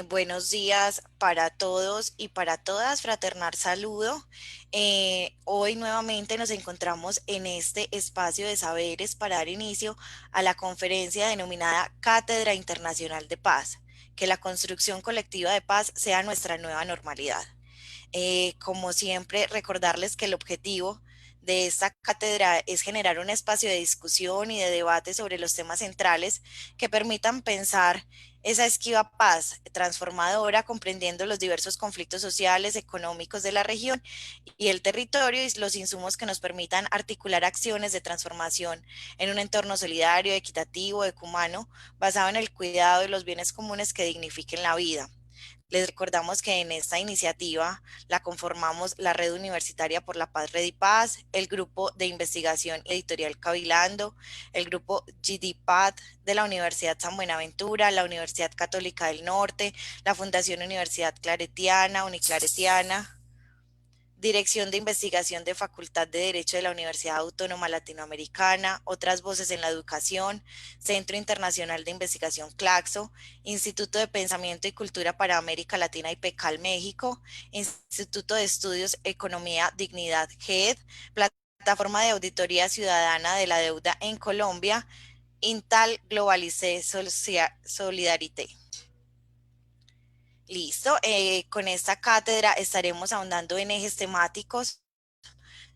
Buenos días para todos y para todas, fraternal saludo. Hoy nuevamente nos encontramos en este espacio de saberes para dar inicio a la conferencia denominada Cátedra Internacional de Paz, que la construcción colectiva de paz sea nuestra nueva normalidad. Como siempre, recordarles que el objetivo de esta cátedra es generar un espacio de discusión y de debate sobre los temas centrales que permitan pensar esa esquiva paz transformadora, comprendiendo los diversos conflictos sociales, económicos de la región y el territorio y los insumos que nos permitan articular acciones de transformación en un entorno solidario, equitativo, ecumano, basado en el cuidado de los bienes comunes que dignifiquen la vida. Les recordamos que en esta iniciativa la conformamos la Red Universitaria por la Paz, Red y Paz, el Grupo de Investigación Editorial Cabilando, el Grupo GDPAD de la Universidad San Buenaventura, la Universidad Católica del Norte, la Fundación Universidad Claretiana, Uniclaretiana, Dirección de Investigación de Facultad de Derecho de la Universidad Autónoma Latinoamericana, Otras Voces en la Educación, Centro Internacional de Investigación Claxo, Instituto de Pensamiento y Cultura para América Latina y PECAL México, Instituto de Estudios Economía Dignidad GED, Plataforma de Auditoría Ciudadana de la Deuda en Colombia, Intal Globalice Solidarité. Listo, con esta cátedra estaremos ahondando en ejes temáticos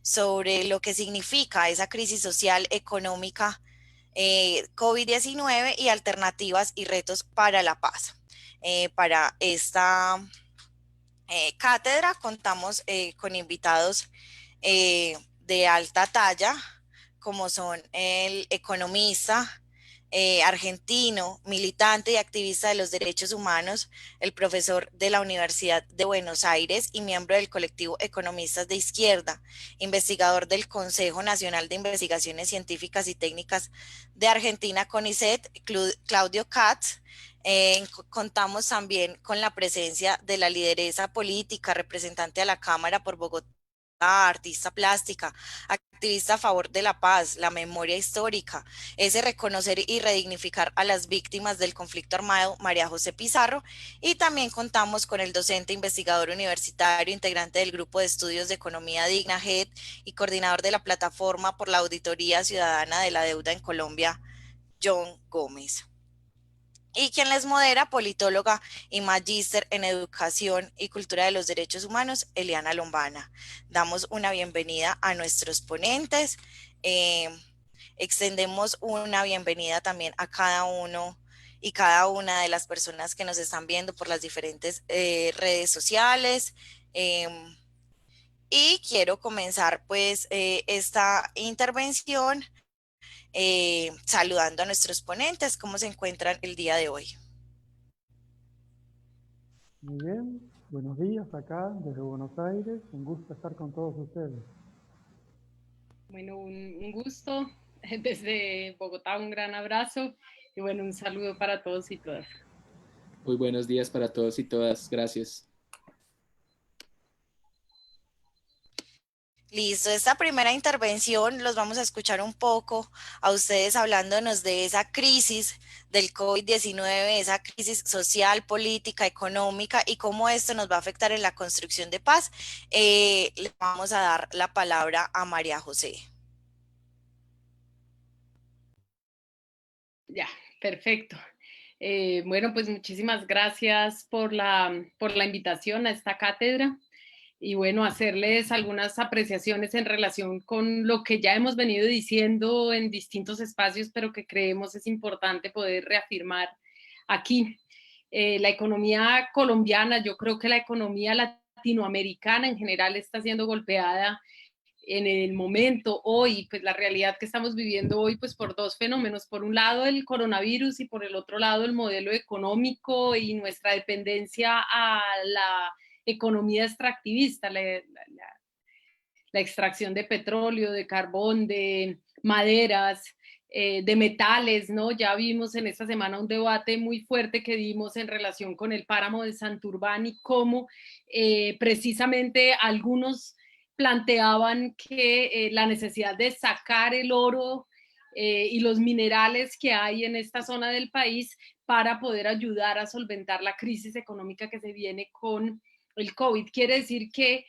sobre lo que significa esa crisis social, económica, COVID-19 y alternativas y retos para la paz. Para esta cátedra contamos con invitados de alta talla, como son el economista argentino, militante y activista de los derechos humanos, el profesor de la Universidad de Buenos Aires y miembro del colectivo Economistas de Izquierda, investigador del Consejo Nacional de Investigaciones Científicas y Técnicas de Argentina, CONICET, Claudio Katz. Contamos también con la presencia de la lideresa política, representante a la Cámara por Bogotá, artista plástica, activista a favor de la paz, la memoria histórica, ese reconocer y redignificar a las víctimas del conflicto armado, María José Pizarro, y también contamos con el docente investigador universitario, integrante del Grupo de Estudios de Economía Digna, GED, y coordinador de la Plataforma por la Auditoría Ciudadana de la Deuda en Colombia, John Gómez. Y quien les modera, politóloga y magíster en Educación y Cultura de los Derechos Humanos, Eliana Lombana. Damos una bienvenida a nuestros ponentes. Eh, Extendemos una bienvenida también a cada uno y cada una de las personas que nos están viendo por las diferentes redes sociales. Eh, y quiero comenzar pues esta intervención saludando a nuestros ponentes. ¿Cómo se encuentran el día de hoy? Muy bien, buenos días acá desde Buenos Aires, un gusto estar con todos ustedes. Bueno, un gusto desde Bogotá, un gran abrazo y bueno, un saludo para todos y todas. Muy buenos días para todos y todas. Gracias. Listo, esta primera intervención los vamos a escuchar un poco a ustedes hablándonos de esa crisis del COVID-19, esa crisis social, política, económica y cómo esto nos va a afectar en la construcción de paz. Le vamos a dar la palabra a María José. Ya, perfecto. Bueno, pues muchísimas gracias por la invitación a esta cátedra y bueno, hacerles algunas apreciaciones en relación con lo que ya hemos venido diciendo en distintos espacios, pero que creemos es importante poder reafirmar aquí. La economía colombiana, yo creo que la economía latinoamericana en general está siendo golpeada en el momento, hoy, pues la realidad que estamos viviendo hoy, pues por dos fenómenos. Por un lado, el coronavirus y por el otro lado, el modelo económico y nuestra dependencia a la economía extractivista, la extracción de petróleo, de carbón, de maderas, de metales, ¿no? Ya vimos en esta semana un debate muy fuerte que dimos en relación con el páramo de Santurbán y cómo precisamente algunos planteaban que la necesidad de sacar el oro y los minerales que hay en esta zona del país para poder ayudar a solventar la crisis económica que se viene con el COVID. Quiere decir que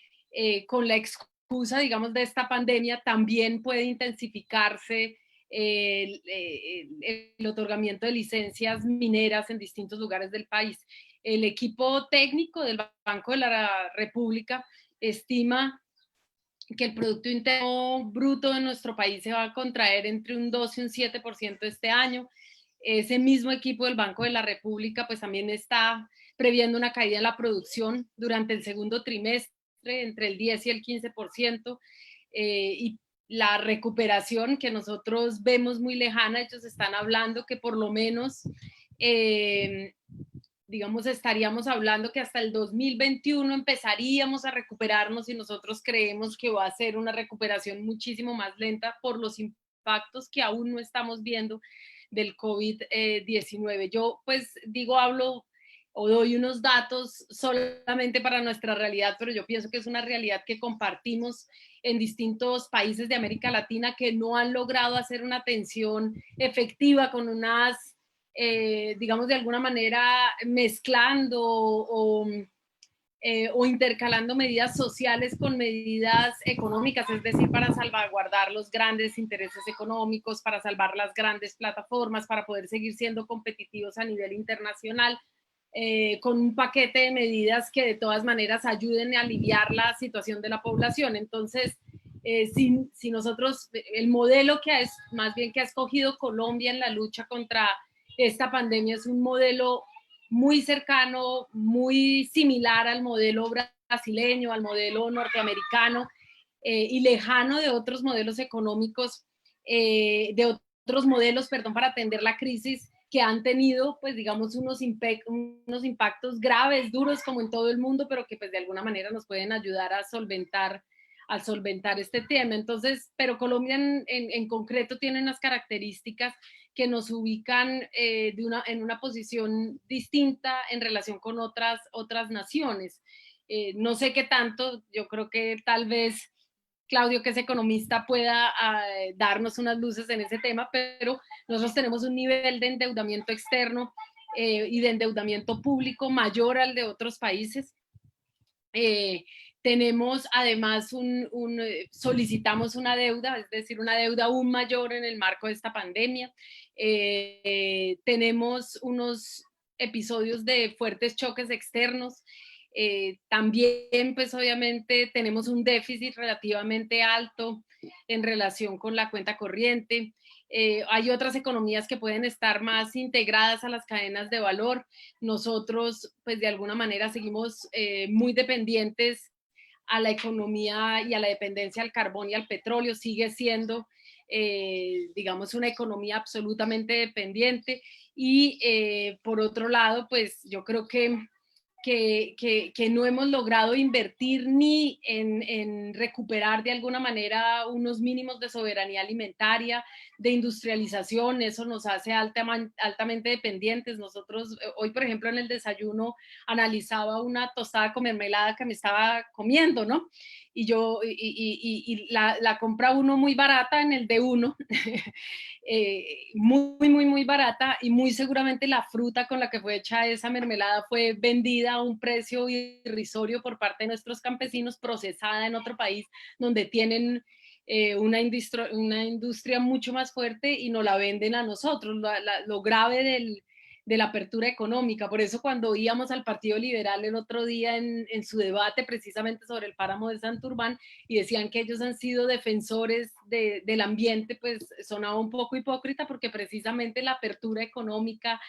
con la excusa, digamos, de esta pandemia también puede intensificarse el otorgamiento de licencias mineras en distintos lugares del país. El equipo técnico del Banco de la República estima que el Producto Interno Bruto de nuestro país se va a contraer entre un 2 y un 7% este año. Ese mismo equipo del Banco de la República pues también está previendo una caída en la producción durante el segundo trimestre entre el 10 y el 15%, y la recuperación que nosotros vemos muy lejana. Ellos están hablando que por lo menos digamos, estaríamos hablando que hasta el 2021 empezaríamos a recuperarnos, y nosotros creemos que va a ser una recuperación muchísimo más lenta por los impactos que aún no estamos viendo del COVID-19. Yo pues digo, hablo o doy unos datos solamente para nuestra realidad, pero yo pienso que es una realidad que compartimos en distintos países de América Latina que no han logrado hacer una atención efectiva con unas digamos, de alguna manera mezclando o intercalando medidas sociales con medidas económicas, es decir, para salvaguardar los grandes intereses económicos, para salvar las grandes plataformas, para poder seguir siendo competitivos a nivel internacional, con un paquete de medidas que de todas maneras ayuden a aliviar la situación de la población. Entonces, si nosotros, el modelo que es más bien que ha escogido Colombia en la lucha contra esta pandemia es un modelo muy cercano, muy similar al modelo brasileño, al modelo norteamericano, y lejano de otros modelos económicos, de otros modelos, perdón, para atender la crisis que han tenido, pues digamos, unos impactos graves, duros como en todo el mundo, pero que pues de alguna manera nos pueden ayudar a solventar este tema. Entonces, pero Colombia en concreto tiene unas características que nos ubican en una posición distinta en relación con otras naciones. No sé qué tanto, yo creo que tal vez Claudio, que es economista, pueda darnos unas luces en ese tema, pero nosotros tenemos un nivel de endeudamiento externo y de endeudamiento público mayor al de otros países. Tenemos además solicitamos una deuda, es decir, una deuda aún mayor en el marco de esta pandemia. Tenemos unos episodios de fuertes choques externos. También, pues obviamente, tenemos un déficit relativamente alto en relación con la cuenta corriente. Hay otras economías que pueden estar más integradas a las cadenas de valor. Nosotros, pues de alguna manera, seguimos muy dependientes a la economía y a la dependencia al carbón y al petróleo. Sigue siendo, digamos, una economía absolutamente dependiente. Y por otro lado, pues yo creo que no hemos logrado invertir ni en recuperar de alguna manera unos mínimos de soberanía alimentaria, de industrialización. Eso nos hace altamente dependientes. Nosotros, hoy por ejemplo en el desayuno analizaba una tostada con mermelada que me estaba comiendo, ¿no? Y la compra uno muy barata en el de uno, muy barata, y muy seguramente la fruta con la que fue hecha esa mermelada fue vendida a un precio irrisorio por parte de nuestros campesinos, procesada en otro país donde tienen una industria mucho más fuerte y nos la venden a nosotros. Lo grave de la apertura económica. Por eso cuando íbamos al Partido Liberal el otro día en su debate precisamente sobre el páramo de Santurbán y decían que ellos han sido defensores del ambiente, pues sonaba un poco hipócrita, porque precisamente la apertura económica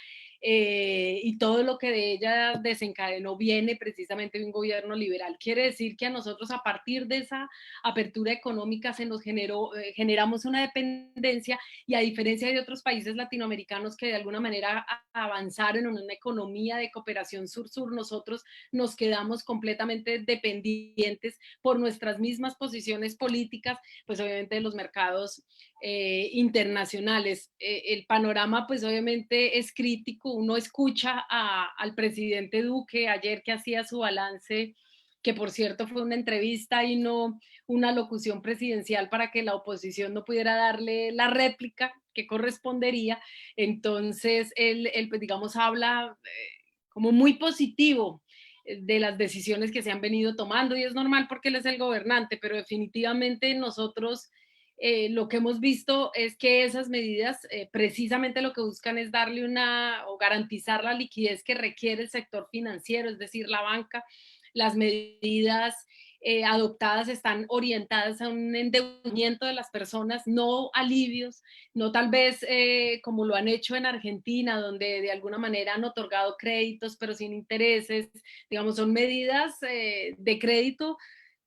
y todo lo que de ella desencadenó viene precisamente de un gobierno liberal. Quiere decir que a nosotros, a partir de esa apertura económica, se nos generamos una dependencia, y a diferencia de otros países latinoamericanos que de alguna manera avanzaron en una economía de cooperación sur-sur, nosotros nos quedamos completamente dependientes por nuestras mismas posiciones políticas, pues obviamente de los mercados internacionales. El panorama pues obviamente es crítico. Uno escucha al presidente Duque ayer, que hacía su balance que por cierto fue una entrevista y no una locución presidencial para que la oposición no pudiera darle la réplica que correspondería. Entonces, él pues, digamos, habla como muy positivo de las decisiones que se han venido tomando, y es normal porque él es el gobernante, pero definitivamente nosotros lo que hemos visto es que esas medidas precisamente lo que buscan es darle una o garantizar la liquidez que requiere el sector financiero, es decir, la banca. Las medidas adoptadas están orientadas a un endeudamiento de las personas, no alivios, no tal vez como lo han hecho en Argentina, donde de alguna manera han otorgado créditos, pero sin intereses, digamos, son medidas de crédito,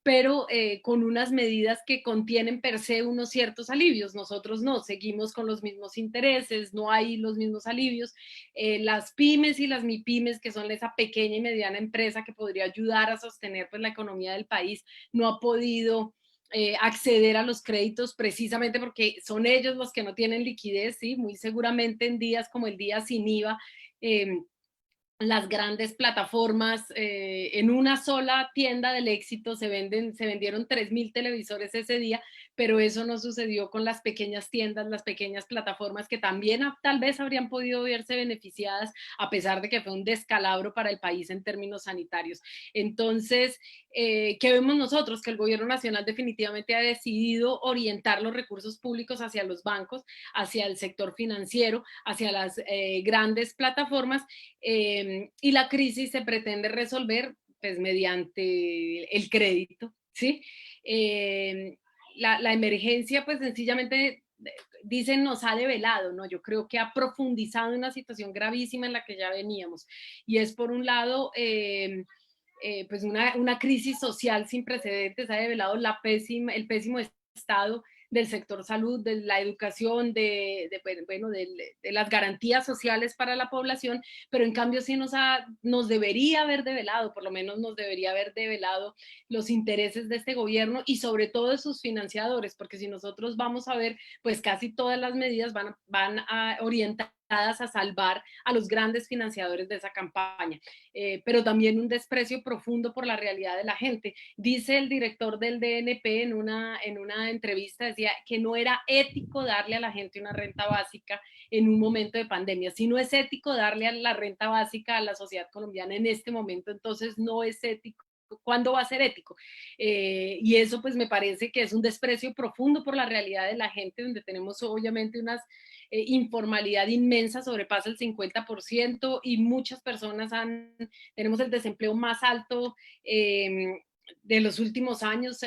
pero con unas medidas que contienen per se unos ciertos alivios. Nosotros no, seguimos con los mismos intereses, no hay los mismos alivios. Las pymes y las MIPYMES, que son esa pequeña y mediana empresa que podría ayudar a sostener pues, la economía del país, no ha podido acceder a los créditos precisamente porque son ellos los que no tienen liquidez, ¿sí? Muy seguramente en días como el día sin IVA, las grandes plataformas, en una sola tienda del Éxito se vendieron 3.000 televisores ese día, pero eso no sucedió con las pequeñas tiendas, las pequeñas plataformas que también tal vez habrían podido verse beneficiadas, a pesar de que fue un descalabro para el país en términos sanitarios. Entonces, ¿qué vemos nosotros? Que el gobierno nacional definitivamente ha decidido orientar los recursos públicos hacia los bancos, hacia el sector financiero, hacia las grandes plataformas, y la crisis se pretende resolver pues, mediante el crédito, ¿sí? La emergencia, pues sencillamente, dicen, nos ha develado, ¿no? Yo creo que ha profundizado una situación gravísima en la que ya veníamos. Y es, por un lado, pues una crisis social sin precedentes, ha develado el pésimo estado del sector salud, de la educación, bueno, de las garantías sociales para la población, pero en cambio sí nos debería haber develado, por lo menos nos debería haber develado los intereses de este gobierno y sobre todo de sus financiadores, porque si nosotros vamos a ver, pues casi todas las medidas van a orientar a salvar a los grandes financiadores de esa campaña, pero también un desprecio profundo por la realidad de la gente. Dice el director del DNP en una entrevista, decía que no era ético darle a la gente una renta básica en un momento de pandemia. Si no es ético darle a la renta básica a la sociedad colombiana en este momento, entonces no es ético. ¿Cuándo va a ser ético? Y eso pues me parece que es un desprecio profundo por la realidad de la gente, donde tenemos obviamente unas informalidad inmensa, sobrepasa el 50% y muchas personas tenemos el desempleo más alto de los últimos años,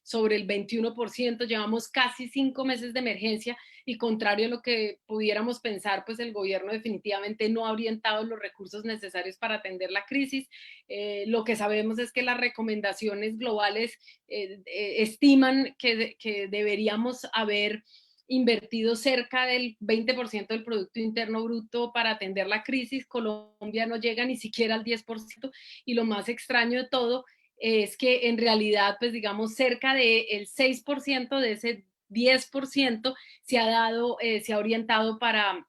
sobre el 21%, llevamos casi 5 meses de emergencia y contrario a lo que pudiéramos pensar, pues el gobierno definitivamente no ha orientado los recursos necesarios para atender la crisis. Lo que sabemos es que las recomendaciones globales estiman que deberíamos haber invertido cerca del 20% del Producto Interno Bruto para atender la crisis. Colombia no llega ni siquiera al 10%, y lo más extraño de todo es que en realidad, pues digamos, cerca del 6% de ese 10% se ha orientado para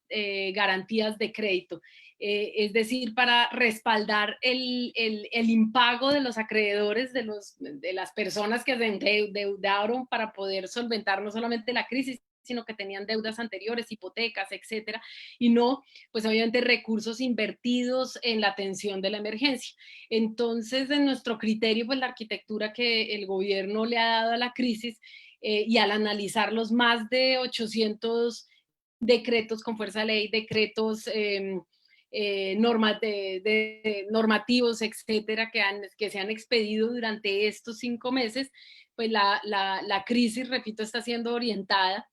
garantías de crédito. Es decir, para respaldar el impago de los acreedores, de las personas que se endeudaron para poder solventar no solamente la crisis, sino que tenían deudas anteriores, hipotecas, etcétera, y no, pues obviamente recursos invertidos en la atención de la emergencia. Entonces, en nuestro criterio, pues la arquitectura que el gobierno le ha dado a la crisis, y al analizar los más de 800 decretos con fuerza de ley, decretos normativos, etcétera, que se han expedido durante estos 5 meses, pues la crisis, repito, está siendo orientada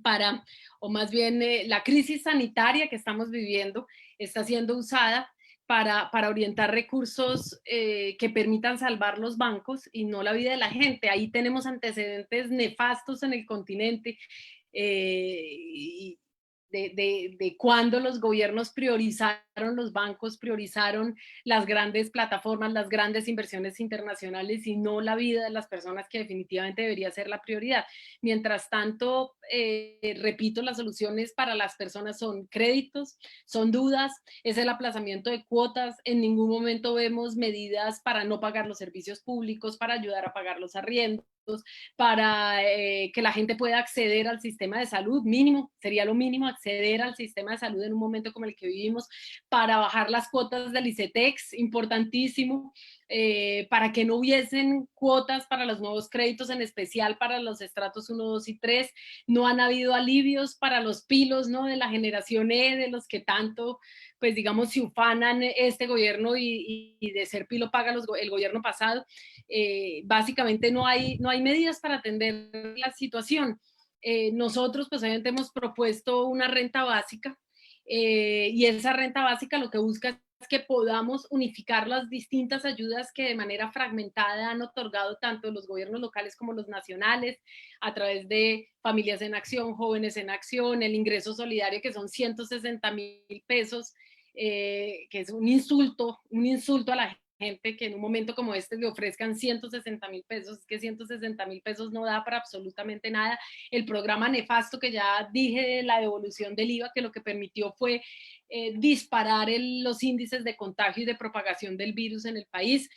para, o más bien la crisis sanitaria que estamos viviendo está siendo usada para orientar recursos que permitan salvar los bancos y no la vida de la gente. Ahí tenemos antecedentes nefastos en el continente, y de cuando los gobiernos priorizaron, los bancos priorizaron las grandes plataformas, las grandes inversiones internacionales y no la vida de las personas, que definitivamente debería ser la prioridad. Mientras tanto, repito, las soluciones para las personas son créditos, son dudas, es el aplazamiento de cuotas. En ningún momento vemos medidas para no pagar los servicios públicos, para ayudar a pagar los arriendos, para que la gente pueda acceder al sistema de salud mínimo, sería lo mínimo acceder al sistema de salud en un momento como el que vivimos, para bajar las cuotas del ICETEX, importantísimo, para que no hubiesen cuotas para los nuevos créditos, en especial para los estratos 1, 2 y 3. No han habido alivios para los pilos, ¿no?, de la generación E, de los que tanto, pues digamos, se ufanan este gobierno y de ser pilo paga el gobierno pasado. Básicamente no hay medidas para atender la situación. Nosotros pues obviamente hemos propuesto una renta básica, y esa renta básica lo que busca es que podamos unificar las distintas ayudas que de manera fragmentada han otorgado tanto los gobiernos locales como los nacionales, a través de Familias en Acción, Jóvenes en Acción, el ingreso solidario, que son 160.000 pesos, que es un insulto a la gente, que en un momento como este le ofrezcan 160.000 pesos, es que 160.000 pesos no da para absolutamente nada. El programa nefasto que ya dije, la devolución del IVA, que lo que permitió fue disparar los índices de contagio y de propagación del virus en el país.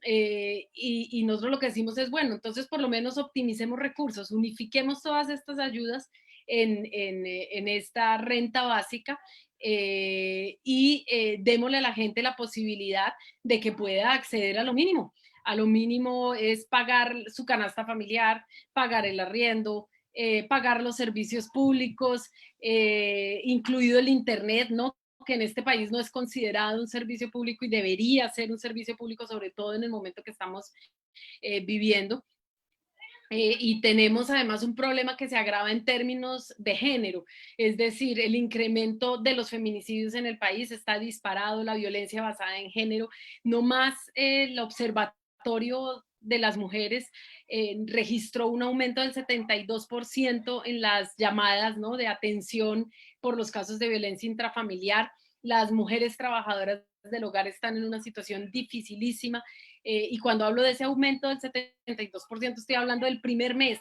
Y nosotros lo que decimos es, bueno, entonces por lo menos optimicemos recursos, unifiquemos todas estas ayudas en esta renta básica, y démosle a la gente la posibilidad de que pueda acceder a lo mínimo. A lo mínimo es pagar su canasta familiar, pagar el arriendo, pagar los servicios públicos, incluido el internet, ¿no?, que en este país no es considerado un servicio público y debería ser un servicio público, sobre todo en el momento que estamos viviendo. Y tenemos además un problema que se agrava en términos de género, es decir, el incremento de los feminicidios en el país está disparado, la violencia basada en género. No más el Observatorio de las Mujeres registró un aumento del 72% en las llamadas, ¿no?, de atención por los casos de violencia intrafamiliar. Las mujeres trabajadoras del hogar están en una situación dificilísima. Y cuando hablo de ese aumento del 72%, estoy hablando del primer mes,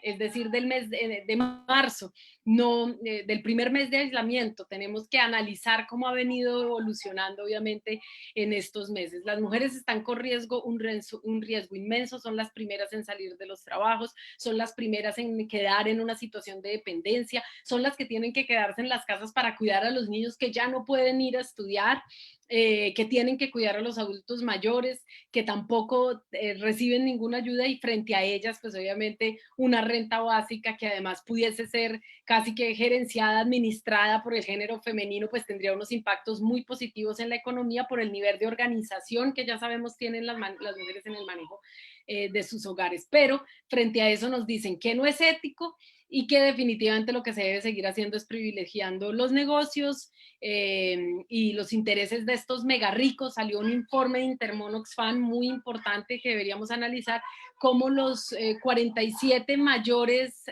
es decir, del mes de marzo, no del primer mes de aislamiento. Tenemos que analizar cómo ha venido evolucionando, obviamente, en estos meses. Las mujeres están con riesgo, un riesgo inmenso, son las primeras en salir de los trabajos, son las primeras en quedar en una situación de dependencia, son las que tienen que quedarse en las casas para cuidar a los niños que ya no pueden ir a estudiar, que tienen que cuidar a los adultos mayores, que tampoco reciben ninguna ayuda, y frente a ellas, pues obviamente una renta básica que además pudiese ser casi que gerenciada, administrada por el género femenino, pues tendría unos impactos muy positivos en la economía por el nivel de organización que ya sabemos tienen las mujeres en el manejo de sus hogares. Pero frente a eso nos dicen que no es ético y que definitivamente lo que se debe seguir haciendo es privilegiando los negocios y los intereses de estos mega ricos. Salió un informe de Intermon Oxfam muy importante que deberíamos analizar, cómo los 47 mayores,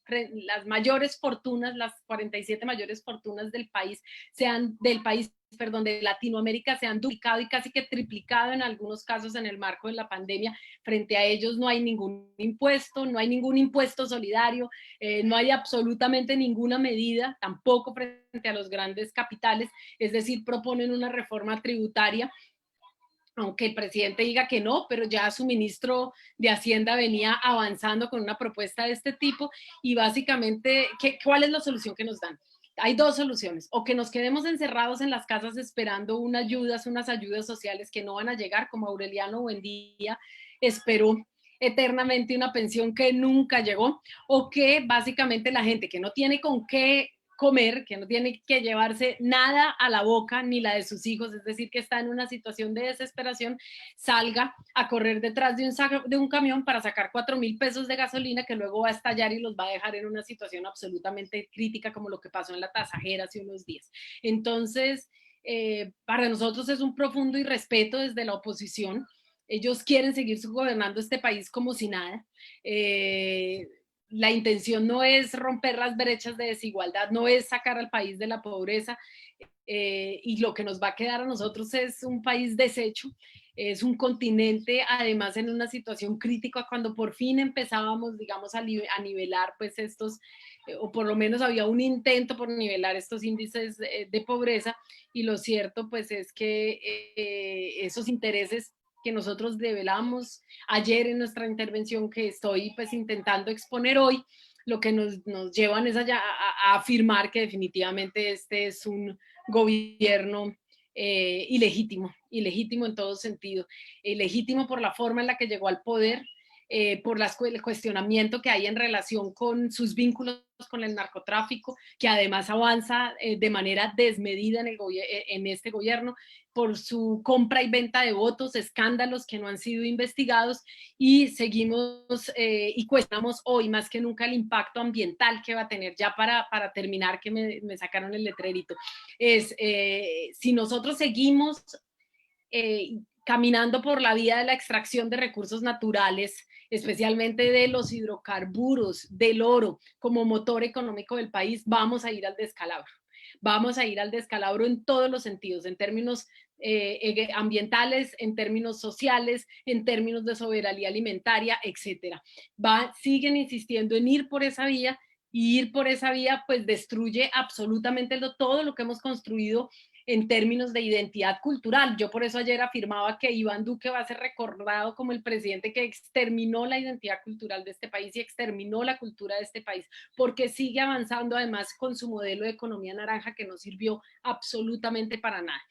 las mayores fortunas, las 47 mayores fortunas del país, de Latinoamérica, se han duplicado y casi que triplicado en algunos casos en el marco de la pandemia. Frente a ellos no hay ningún impuesto, no hay ningún impuesto solidario, no hay absolutamente ninguna medida, tampoco frente a los grandes capitales. Es decir, proponen una reforma tributaria, aunque el presidente diga que no, pero ya su ministro de Hacienda venía avanzando con una propuesta de este tipo. Y básicamente, ¿cuál es la solución que nos dan? Hay dos soluciones: o que nos quedemos encerrados en las casas esperando unas ayudas sociales que no van a llegar, como Aureliano Buendía esperó eternamente una pensión que nunca llegó, o que básicamente la gente que no tiene con qué comer, que no tiene que llevarse nada a la boca, ni la de sus hijos, es decir, que está en una situación de desesperación, salga a correr detrás de un camión para sacar 4.000 pesos de gasolina, que luego va a estallar y los va a dejar en una situación absolutamente crítica, como lo que pasó en La Tasajera hace unos días. Entonces, para nosotros es un profundo irrespeto desde la oposición. Ellos quieren seguir gobernando este país como si nada. la intención no es romper las brechas de desigualdad, no es sacar al país de la pobreza, y lo que nos va a quedar a nosotros es un país deshecho, es un continente además en una situación crítica cuando por fin empezábamos, digamos, a nivelar pues estos, o por lo menos había un intento por nivelar estos índices de pobreza, y lo cierto pues es que esos intereses que nosotros develamos ayer en nuestra intervención, que estoy pues intentando exponer hoy, lo que nos llevan es a afirmar que definitivamente este es un gobierno ilegítimo, ilegítimo en todo sentido, ilegítimo por la forma en la que llegó al poder, por el cuestionamiento que hay en relación con sus vínculos con el narcotráfico, que además avanza de manera desmedida en este gobierno, por su compra y venta de votos, escándalos que no han sido investigados, y seguimos y cuestionamos hoy más que nunca el impacto ambiental que va a tener. Ya para terminar, que me sacaron el letrerito, es si nosotros seguimos caminando por la vía de la extracción de recursos naturales, especialmente de los hidrocarburos, del oro, como motor económico del país, vamos a ir al descalabro. Vamos a ir al descalabro en todos los sentidos, en términos ambientales, en términos sociales, en términos de soberanía alimentaria, etcétera. Siguen insistiendo en ir por esa vía, y ir por esa vía pues destruye absolutamente todo lo que hemos construido en términos de identidad cultural. Yo por eso ayer afirmaba que Iván Duque va a ser recordado como el presidente que exterminó la identidad cultural de este país y exterminó la cultura de este país, porque sigue avanzando además con su modelo de economía naranja que no sirvió absolutamente para nada.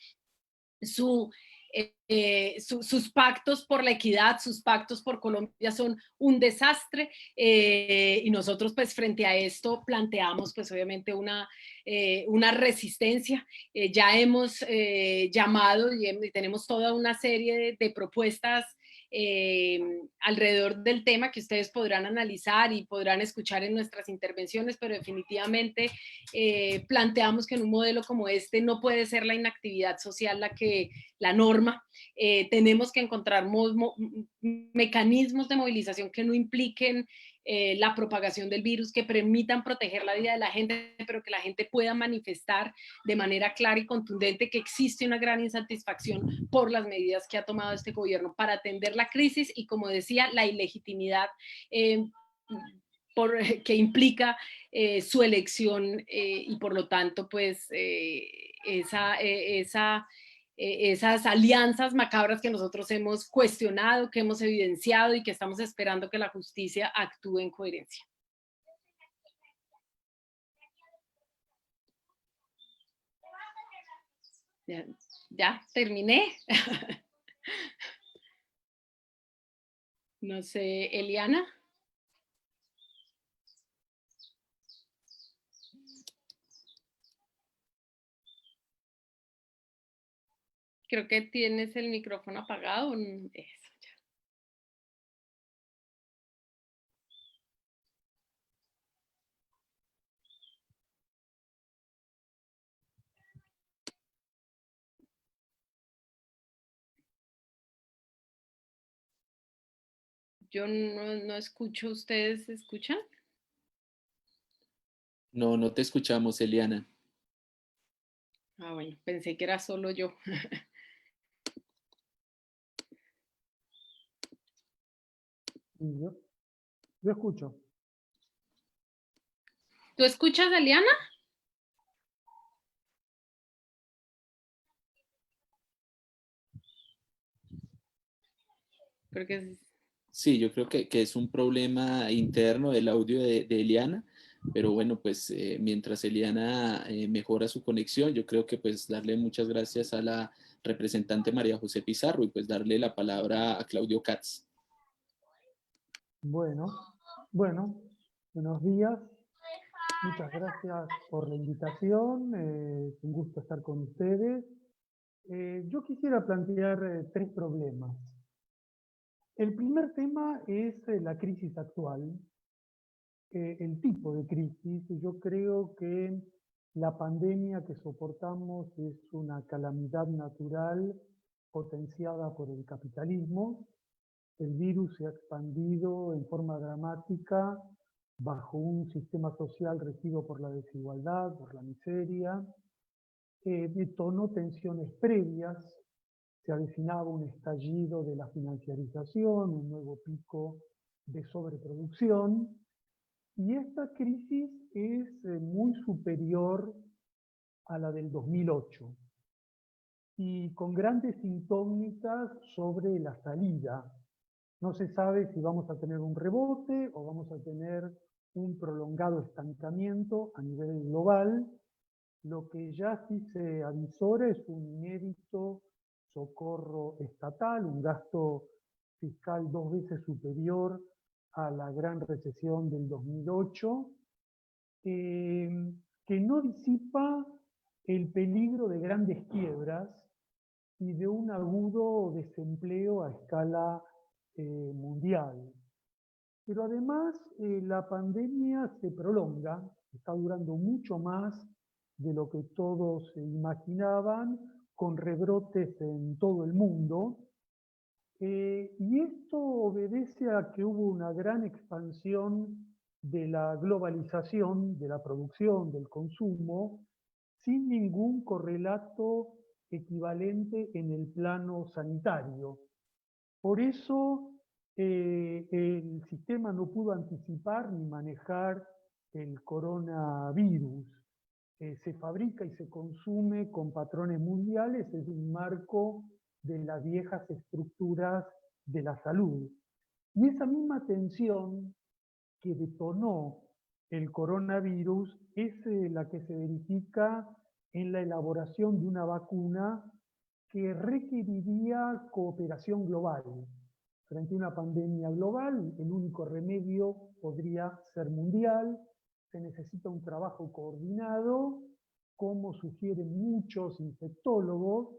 Sus pactos por la equidad, sus pactos por Colombia son un desastre, y nosotros pues frente a esto planteamos pues obviamente una resistencia. Ya hemos llamado y tenemos toda una serie de propuestas eh, alrededor del tema que ustedes podrán analizar y podrán escuchar en nuestras intervenciones, pero definitivamente planteamos que en un modelo como este no puede ser la inactividad social la norma. Tenemos que encontrar mecanismos de movilización que no impliquen la propagación del virus, que permitan proteger la vida de la gente, pero que la gente pueda manifestar de manera clara y contundente que existe una gran insatisfacción por las medidas que ha tomado este gobierno para atender la crisis y, como decía, la ilegitimidad que implica su elección, y por lo tanto pues esas alianzas macabras que nosotros hemos cuestionado, que hemos evidenciado y que estamos esperando que la justicia actúe en coherencia. Ya terminé. No sé, Eliana. Creo que tienes el micrófono apagado. Eso, ya. Yo no escucho. ¿Ustedes escuchan? No, no te escuchamos, Eliana. Ah, bueno, pensé que era solo yo. Yo escucho. ¿Tú escuchas, Eliana? Creo que es... Sí, yo creo que es un problema interno del audio de Eliana, pero bueno, pues mientras Eliana mejora su conexión, yo creo que pues darle muchas gracias a la representante María José Pizarro y pues darle la palabra a Claudio Katz. Bueno, buenos días. Muchas gracias por la invitación. Es un gusto estar con ustedes. Yo quisiera plantear tres problemas. El primer tema es la crisis actual, el tipo de crisis. Yo creo que la pandemia que soportamos es una calamidad natural potenciada por el capitalismo. El virus se ha expandido en forma dramática bajo un sistema social regido por la desigualdad, por la miseria, detonó tensiones previas, se avecinaba un estallido de la financiarización, un nuevo pico de sobreproducción, y esta crisis es muy superior a la del 2008 y con grandes incógnitas sobre la salida. No se sabe si vamos a tener un rebote o vamos a tener un prolongado estancamiento a nivel global. Lo que ya sí se avisora es un inédito socorro estatal, un gasto fiscal 2 veces superior a la gran recesión del 2008, que no disipa el peligro de grandes quiebras y de un agudo desempleo a escala mundial. Pero además la pandemia se prolonga, está durando mucho más de lo que todos imaginaban, con rebrotes en todo el mundo. Y esto obedece a que hubo una gran expansión de la globalización, de la producción, del consumo, sin ningún correlato equivalente en el plano sanitario. Por eso el sistema no pudo anticipar ni manejar el coronavirus. Se fabrica y se consume con patrones mundiales, es un marco de las viejas estructuras de la salud. Y esa misma tensión que detonó el coronavirus es la que se verifica en la elaboración de una vacuna que requeriría cooperación global. Frente a una pandemia global, el único remedio podría ser mundial, se necesita un trabajo coordinado, como sugieren muchos infectólogos,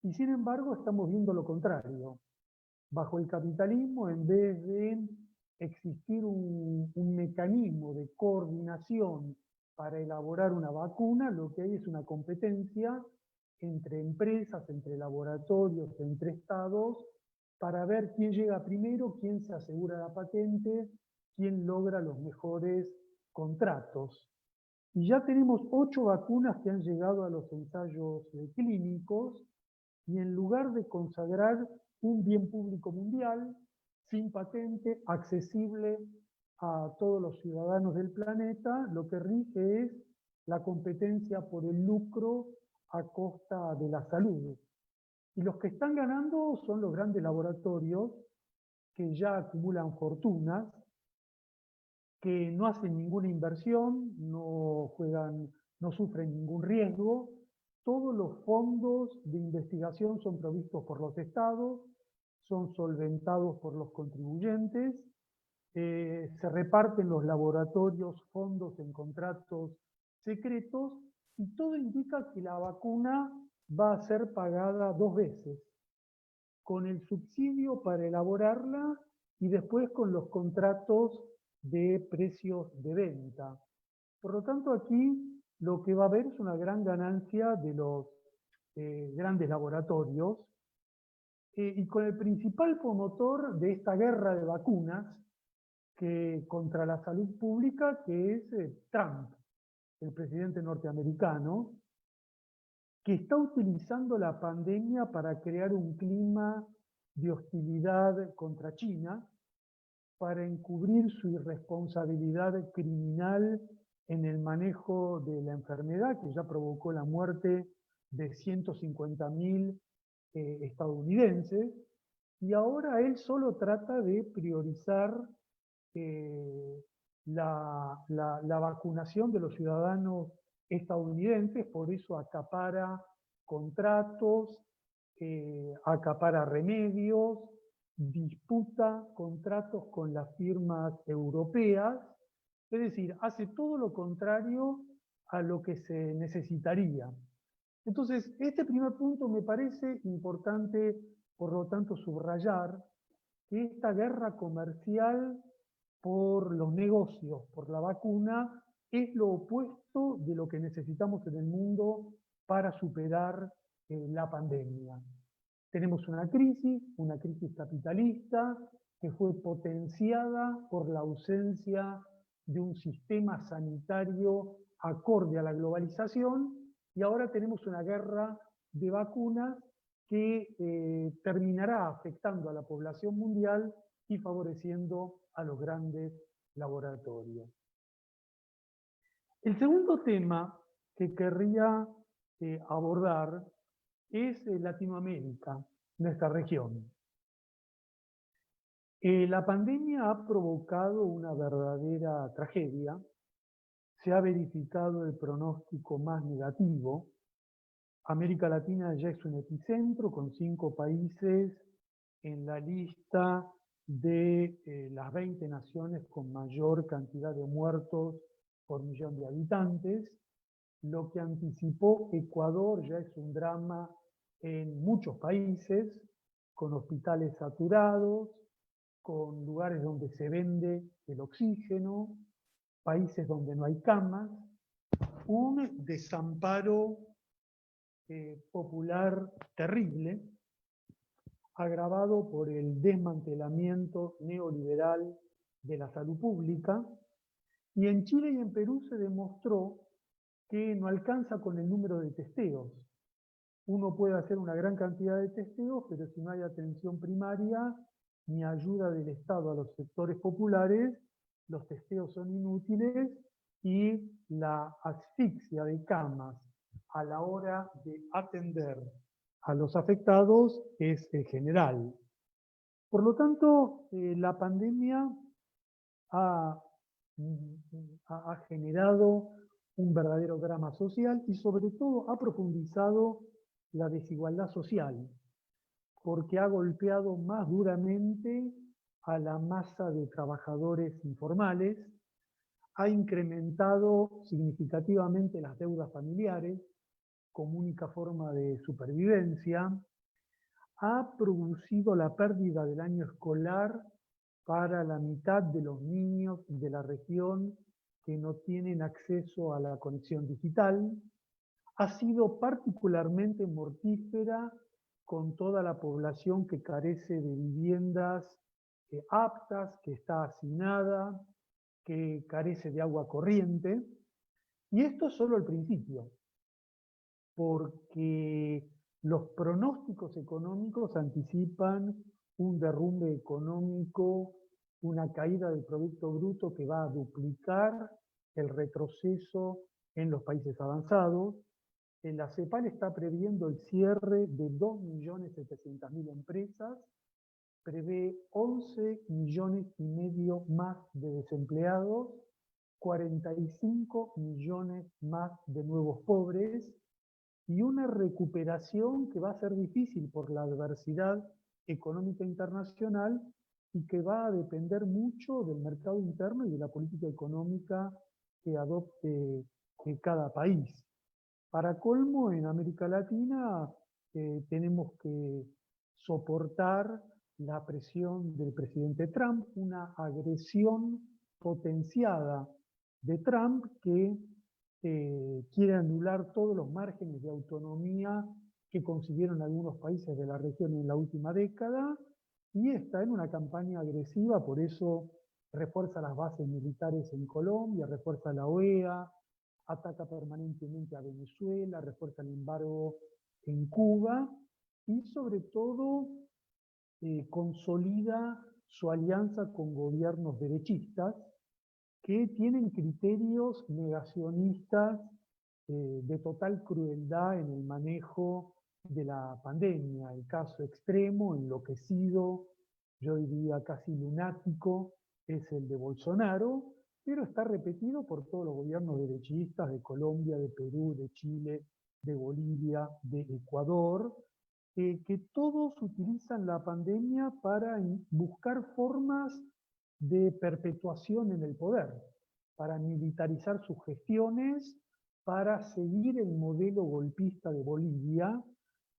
y sin embargo estamos viendo lo contrario. Bajo el capitalismo, en vez de existir un mecanismo de coordinación para elaborar una vacuna, lo que hay es una competencia entre empresas, entre laboratorios, entre estados, para ver quién llega primero, quién se asegura la patente, quién logra los mejores contratos. Y ya tenemos 8 vacunas que han llegado a los ensayos clínicos, y en lugar de consagrar un bien público mundial, sin patente, accesible a todos los ciudadanos del planeta, lo que rige es la competencia por el lucro a costa de la salud. Y los que están ganando son los grandes laboratorios que ya acumulan fortunas, que no hacen ninguna inversión, no juegan, no sufren ningún riesgo. Todos los fondos de investigación son provistos por los estados, son solventados por los contribuyentes, se reparten los laboratorios fondos en contratos secretos, y todo indica que la vacuna va a ser pagada 2 veces, con el subsidio para elaborarla y después con los contratos de precios de venta. Por lo tanto, aquí lo que va a haber es una gran ganancia de los grandes laboratorios, y con el principal promotor de esta guerra de vacunas contra la salud pública, que es Trump, el presidente norteamericano, que está utilizando la pandemia para crear un clima de hostilidad contra China, para encubrir su irresponsabilidad criminal en el manejo de la enfermedad, que ya provocó la muerte de 150.000 estadounidenses, y ahora él solo trata de priorizar la vacunación de los ciudadanos estadounidenses, por eso acapara contratos, acapara remedios, disputa contratos con las firmas europeas, es decir, hace todo lo contrario a lo que se necesitaría. Entonces, este primer punto me parece importante, por lo tanto, subrayar que esta guerra comercial por los negocios, por la vacuna, es lo opuesto de lo que necesitamos en el mundo para superar la pandemia. Tenemos una crisis capitalista, que fue potenciada por la ausencia de un sistema sanitario acorde a la globalización, y ahora tenemos una guerra de vacunas que terminará afectando a la población mundial y favoreciendo a los grandes laboratorios. El segundo tema que querría abordar es Latinoamérica, nuestra región. La pandemia ha provocado una verdadera tragedia. Se ha verificado el pronóstico más negativo. América Latina ya es un epicentro con 5 países en la lista de las 20 naciones con mayor cantidad de muertos por millón de habitantes. Lo que anticipó Ecuador ya es un drama en muchos países, con hospitales saturados, con lugares donde se vende el oxígeno, países donde no hay camas, un desamparo popular terrible, agravado por el desmantelamiento neoliberal de la salud pública, y en Chile y en Perú se demostró que no alcanza con el número de testeos. Uno puede hacer una gran cantidad de testeos, pero si no hay atención primaria ni ayuda del Estado a los sectores populares, los testeos son inútiles y la asfixia de camas a la hora de atender a los afectados es general. Por lo tanto, la pandemia ha generado un verdadero drama social y sobre todo ha profundizado la desigualdad social, porque ha golpeado más duramente a la masa de trabajadores informales, ha incrementado significativamente las deudas familiares como única forma de supervivencia, ha producido la pérdida del año escolar para la mitad de los niños de la región que no tienen acceso a la conexión digital, ha sido particularmente mortífera con toda la población que carece de viviendas aptas, que está hacinada, que carece de agua corriente. Y esto es solo el principio, porque los pronósticos económicos anticipan un derrumbe económico, una caída del Producto Bruto que va a duplicar el retroceso en los países avanzados. La CEPAL está previendo el cierre de 2.700.000 empresas, prevé 11,5 millones más de desempleados, 45 millones más de nuevos pobres, y una recuperación que va a ser difícil por la adversidad económica internacional y que va a depender mucho del mercado interno y de la política económica que adopte cada país. Para colmo, en América Latina tenemos que soportar la presión del presidente Trump, una agresión potenciada de Trump que quiere anular todos los márgenes de autonomía que consiguieron algunos países de la región en la última década, y está en una campaña agresiva, por eso refuerza las bases militares en Colombia, refuerza la OEA, ataca permanentemente a Venezuela, refuerza el embargo en Cuba y sobre todo consolida su alianza con gobiernos derechistas que tienen criterios negacionistas de total crueldad en el manejo de la pandemia. El caso extremo, enloquecido, yo diría casi lunático, es el de Bolsonaro, pero está repetido por todos los gobiernos derechistas de Colombia, de Perú, de Chile, de Bolivia, de Ecuador, que todos utilizan la pandemia para buscar formas de perpetuación en el poder, para militarizar sus gestiones, para seguir el modelo golpista de Bolivia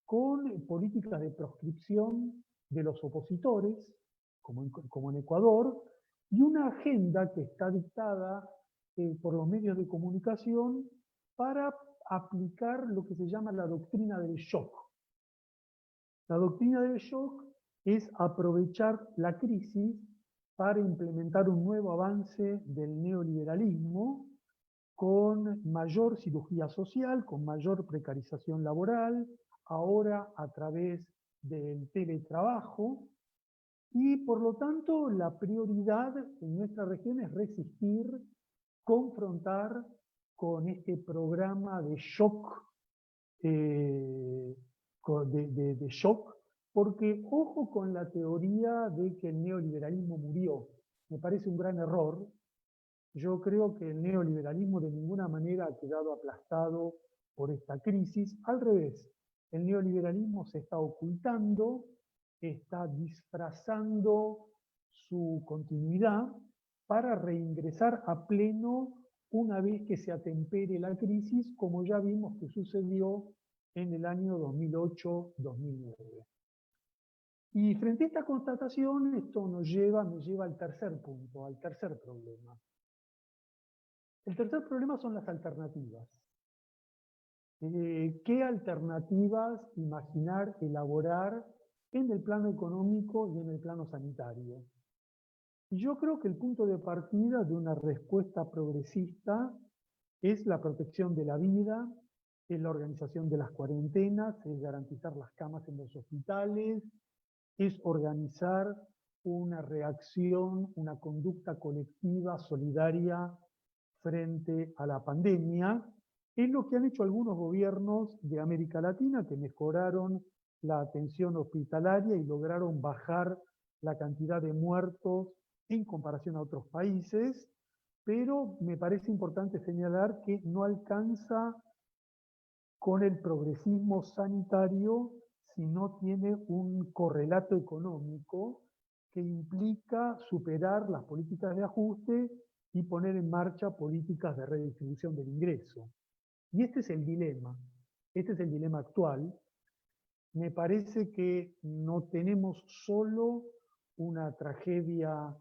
con políticas de proscripción de los opositores, como en Ecuador, y una agenda que está dictada por los medios de comunicación para aplicar lo que se llama la doctrina del shock. La doctrina del shock es aprovechar la crisis para implementar un nuevo avance del neoliberalismo con mayor cirugía social, con mayor precarización laboral, ahora a través del teletrabajo, y por lo tanto la prioridad en nuestra región es resistir, confrontar con este programa de shock, de shock, porque ojo con la teoría de que el neoliberalismo murió. Me parece un gran error. Yo creo que el neoliberalismo de ninguna manera ha quedado aplastado por esta crisis. Al revés, el neoliberalismo se está ocultando, está disfrazando su continuidad para reingresar a pleno una vez que se atempere la crisis, como ya vimos que sucedió en el año 2008-2009. Y frente a esta constatación, esto me lleva al tercer punto, al tercer problema. El tercer problema son las alternativas. ¿Qué alternativas imaginar, elaborar en el plano económico y en el plano sanitario? Y yo creo que el punto de partida de una respuesta progresista es la protección de la vida, es la organización de las cuarentenas, es garantizar las camas en los hospitales, es organizar una reacción, una conducta colectiva, solidaria, frente a la pandemia, es lo que han hecho algunos gobiernos de América Latina que mejoraron la atención hospitalaria y lograron bajar la cantidad de muertos en comparación a otros países, pero me parece importante señalar que no alcanza con el progresismo sanitario si no tiene un correlato económico que implica superar las políticas de ajuste y poner en marcha políticas de redistribución del ingreso. Y este es el dilema actual. Me parece que no tenemos solo una tragedia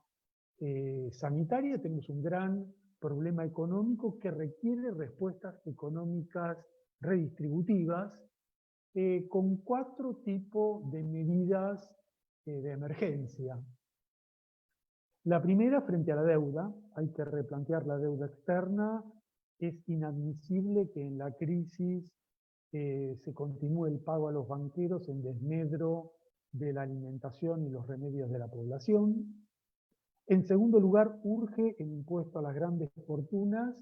sanitaria, tenemos un gran problema económico que requiere respuestas económicas redistributivas con 4 tipos de medidas de emergencia. La primera, frente a la deuda, hay que replantear la deuda externa. Es inadmisible que en la crisis se continúe el pago a los banqueros en desmedro de la alimentación y los remedios de la población. En segundo lugar, urge el impuesto a las grandes fortunas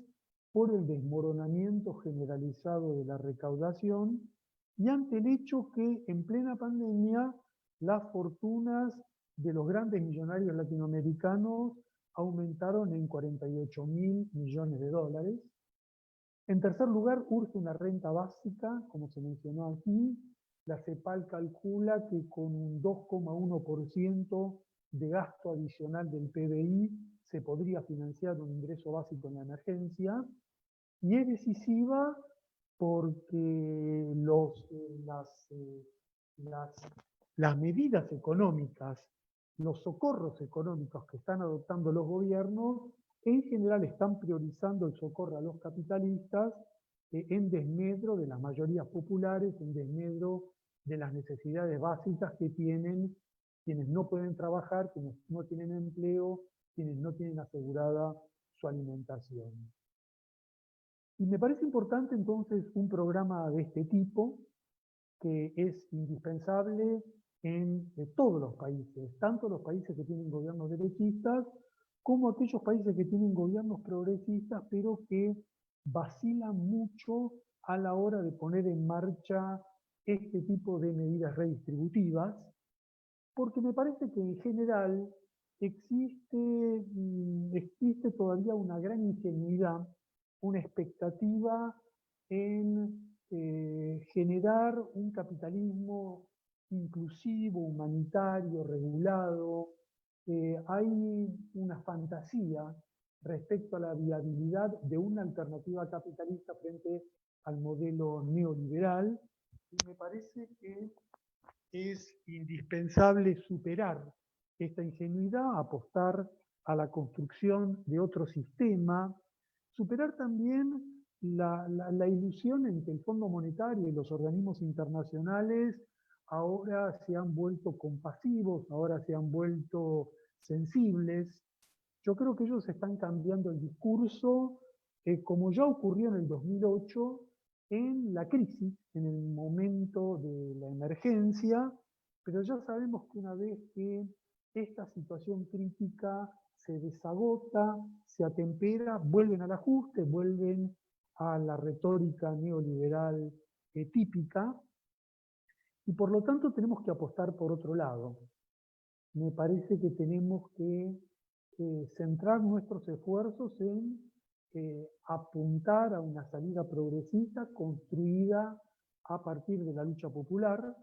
por el desmoronamiento generalizado de la recaudación y ante el hecho que en plena pandemia las fortunas de los grandes millonarios latinoamericanos aumentaron en 48.000 millones de dólares. En tercer lugar, urge una renta básica, como se mencionó aquí. La CEPAL calcula que con un 2,1% de gasto adicional del PBI se podría financiar un ingreso básico en la emergencia. Y es decisiva porque las medidas económicas, los socorros económicos que están adoptando los gobiernos, en general están priorizando el socorro a los capitalistas en desmedro de las mayorías populares, en desmedro de las necesidades básicas que tienen quienes no pueden trabajar, quienes no tienen empleo, quienes no tienen asegurada su alimentación. Y me parece importante entonces un programa de este tipo, que es indispensable en todos los países, tanto los países que tienen gobiernos derechistas, como aquellos países que tienen gobiernos progresistas, pero que vacilan mucho a la hora de poner en marcha este tipo de medidas redistributivas, porque me parece que en general existe todavía una gran ingenuidad, una expectativa en generar un capitalismo inclusivo, humanitario, regulado. Hay una fantasía respecto a la viabilidad de una alternativa capitalista frente al modelo neoliberal, y me parece que es indispensable superar esta ingenuidad, apostar a la construcción de otro sistema, superar también la ilusión en que el Fondo Monetario y los organismos internacionales ahora se han vuelto compasivos, ahora se han vuelto sensibles. Yo creo que ellos están cambiando el discurso, como ya ocurrió en el 2008, en la crisis, en el momento de la emergencia, pero ya sabemos que una vez que esta situación crítica se desagota, se atempera, vuelven al ajuste, vuelven a la retórica neoliberal típica, y por lo tanto tenemos que apostar por otro lado. Me parece que tenemos que centrar nuestros esfuerzos en apuntar a una salida progresista construida a partir de la lucha popular,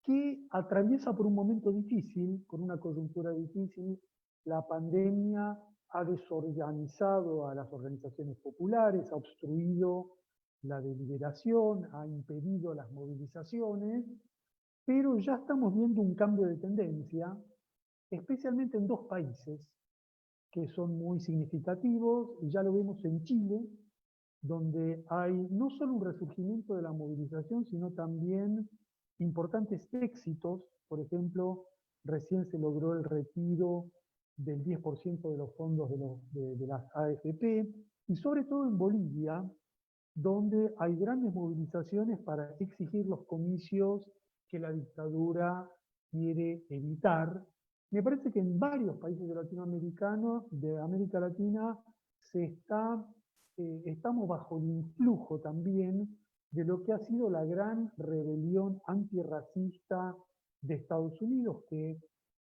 que atraviesa por un momento difícil, por una coyuntura difícil. La pandemia ha desorganizado a las organizaciones populares, ha obstruido la deliberación, ha impedido las movilizaciones, pero ya estamos viendo un cambio de tendencia, especialmente en dos países que son muy significativos, y ya lo vemos en Chile, donde hay no solo un resurgimiento de la movilización, sino también importantes éxitos. Por ejemplo, recién se logró el retiro del 10% de los fondos de las AFP, y sobre todo en Bolivia, donde hay grandes movilizaciones para exigir los comicios que la dictadura quiere evitar. Me parece que en varios países de América Latina, estamos bajo el influjo también de lo que ha sido la gran rebelión antirracista de Estados Unidos, que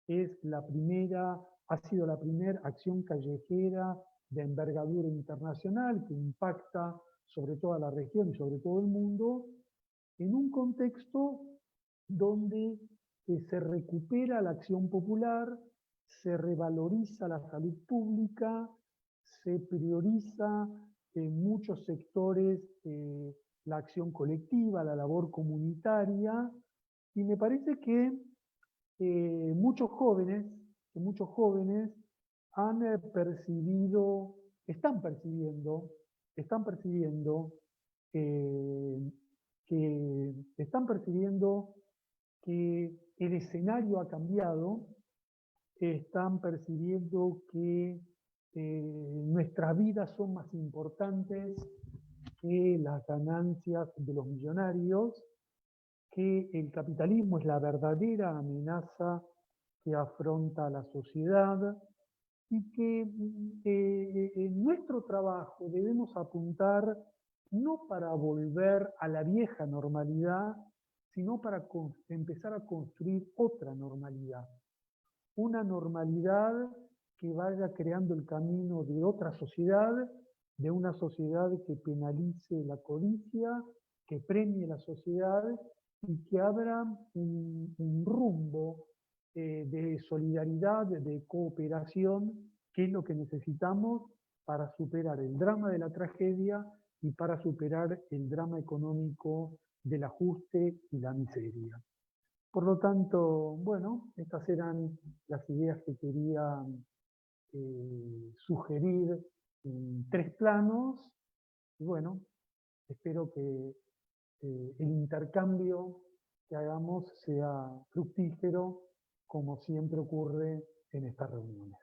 ha sido la primera acción callejera de envergadura internacional que impacta sobre toda la región y sobre todo el mundo, en un contexto donde se recupera la acción popular, se revaloriza la salud pública, se prioriza en muchos sectores la acción colectiva, la labor comunitaria, y me parece que muchos jóvenes están percibiendo que el escenario ha cambiado, están percibiendo que nuestras vidas son más importantes que las ganancias de los millonarios, que el capitalismo es la verdadera amenaza que afronta la sociedad, y que en nuestro trabajo debemos apuntar no para volver a la vieja normalidad, sino para empezar a construir otra normalidad. Una normalidad que vaya creando el camino de otra sociedad, de una sociedad que penalice la codicia, que premie la sociedad y que abra un rumbo de solidaridad, de cooperación, que es lo que necesitamos para superar el drama de la tragedia y para superar el drama económico del ajuste y la miseria. Por lo tanto, bueno, estas eran las ideas que quería sugerir en 3 planos, y bueno, espero que el intercambio que hagamos sea fructífero, como siempre ocurre en estas reuniones.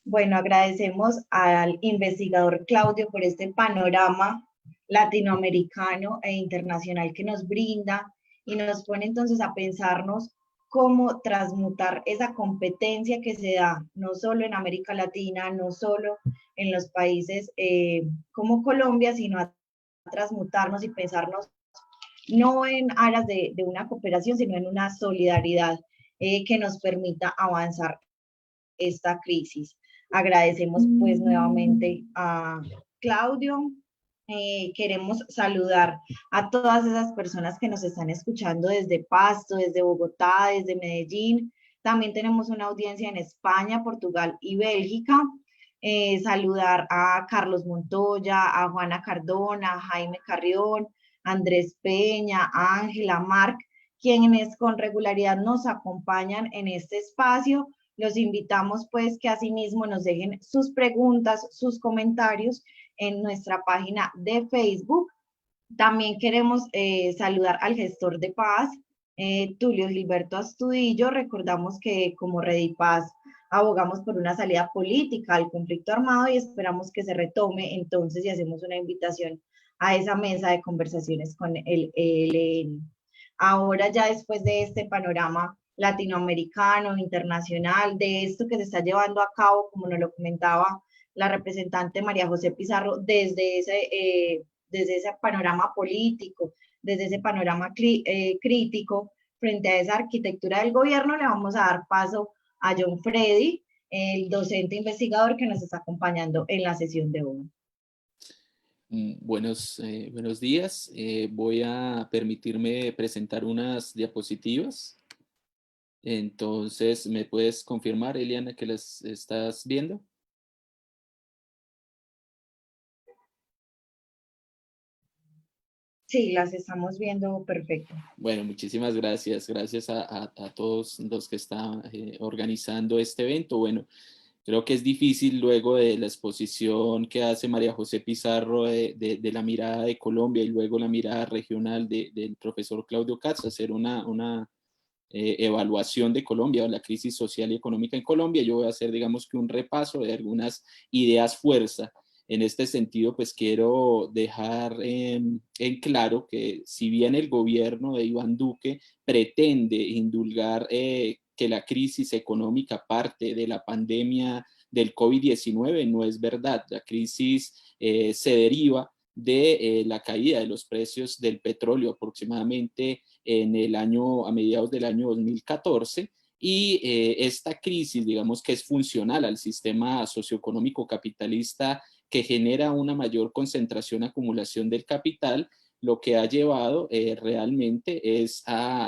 Bueno, agradecemos al investigador Claudio por este panorama latinoamericano e internacional que nos brinda y nos pone entonces a pensarnos cómo transmutar esa competencia que se da no solo en América Latina, no solo en los países como Colombia, sino a transmutarnos y pensarnos no en aras de una cooperación, sino en una solidaridad que nos permita avanzar esta crisis. Agradecemos pues nuevamente a Claudio. Queremos saludar a todas esas personas que nos están escuchando desde Pasto, desde Bogotá, desde Medellín. También tenemos una audiencia en España, Portugal y Bélgica. Saludar a Carlos Montoya, a Juana Cardona, a Jaime Carrión, Andrés Peña, a Ángela Marc, quienes con regularidad nos acompañan en este espacio. Los invitamos pues que asimismo nos dejen sus preguntas, sus comentarios en nuestra página de Facebook. También queremos saludar al gestor de paz, Tulio Gilberto Astudillo. Recordamos que como Redipaz abogamos por una salida política al conflicto armado y esperamos que se retome entonces y hacemos una invitación a esa mesa de conversaciones con el ELN. Ahora ya después de este panorama latinoamericano, internacional, de esto que se está llevando a cabo, como nos lo comentaba la representante María José Pizarro, desde ese panorama político, desde ese panorama crítico, frente a esa arquitectura del gobierno, le vamos a dar paso a John Freddy, el docente investigador que nos está acompañando en la sesión de hoy. Buenos días. Voy a permitirme presentar unas diapositivas. Entonces, ¿me puedes confirmar, Eliana, que las estás viendo? Sí, las estamos viendo perfecto. Bueno, muchísimas gracias. Gracias a todos los que están organizando este evento. Bueno, creo que es difícil luego de la exposición que hace María José Pizarro de la mirada de Colombia y luego la mirada regional del profesor Claudio Katz hacer una evaluación de Colombia o la crisis social y económica en Colombia. Yo voy a hacer, digamos que un repaso de algunas ideas fuerza. En este sentido, pues quiero dejar en claro que si bien el gobierno de Iván Duque pretende indulgar que la crisis económica parte de la pandemia del COVID-19, no es verdad. La crisis se deriva de la caída de los precios del petróleo aproximadamente a mediados del año 2014, y esta crisis, digamos que es funcional al sistema socioeconómico capitalista que genera una mayor concentración, acumulación del capital, lo que ha llevado realmente es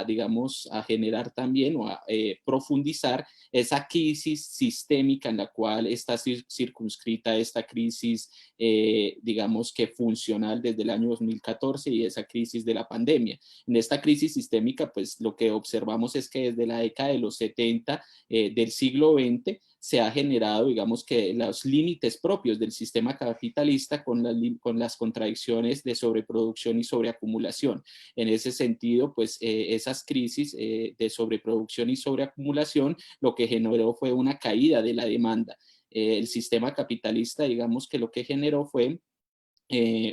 digamos, a generar también o a profundizar esa crisis sistémica en la cual está circunscrita esta crisis, digamos que funcional desde el año 2014 y esa crisis de la pandemia. En esta crisis sistémica, pues lo que observamos es que desde la década de los 70 del siglo XX se ha generado, digamos que los límites propios del sistema capitalista con las contradicciones de sobreproducción y sobreacumulación. En ese sentido, pues esas crisis de sobreproducción y sobreacumulación lo que generó fue una caída de la demanda. El sistema capitalista, digamos que lo que generó fue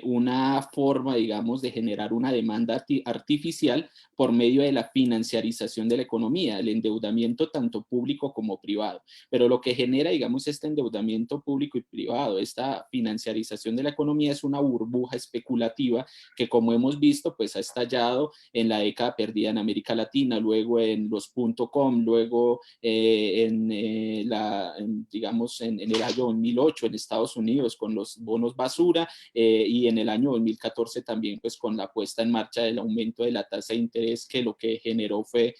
una forma, digamos, de generar una demanda artificial por medio de la financiarización de la economía, el endeudamiento tanto público como privado. Pero lo que genera, digamos, este endeudamiento público y privado, esta financiarización de la economía es una burbuja especulativa que, como hemos visto, pues ha estallado en la década perdida en América Latina, luego en los .com, luego digamos, en el año 2008 en Estados Unidos con los bonos basura, y en el año 2014 también pues con la puesta en marcha del aumento de la tasa de interés, que lo que generó fue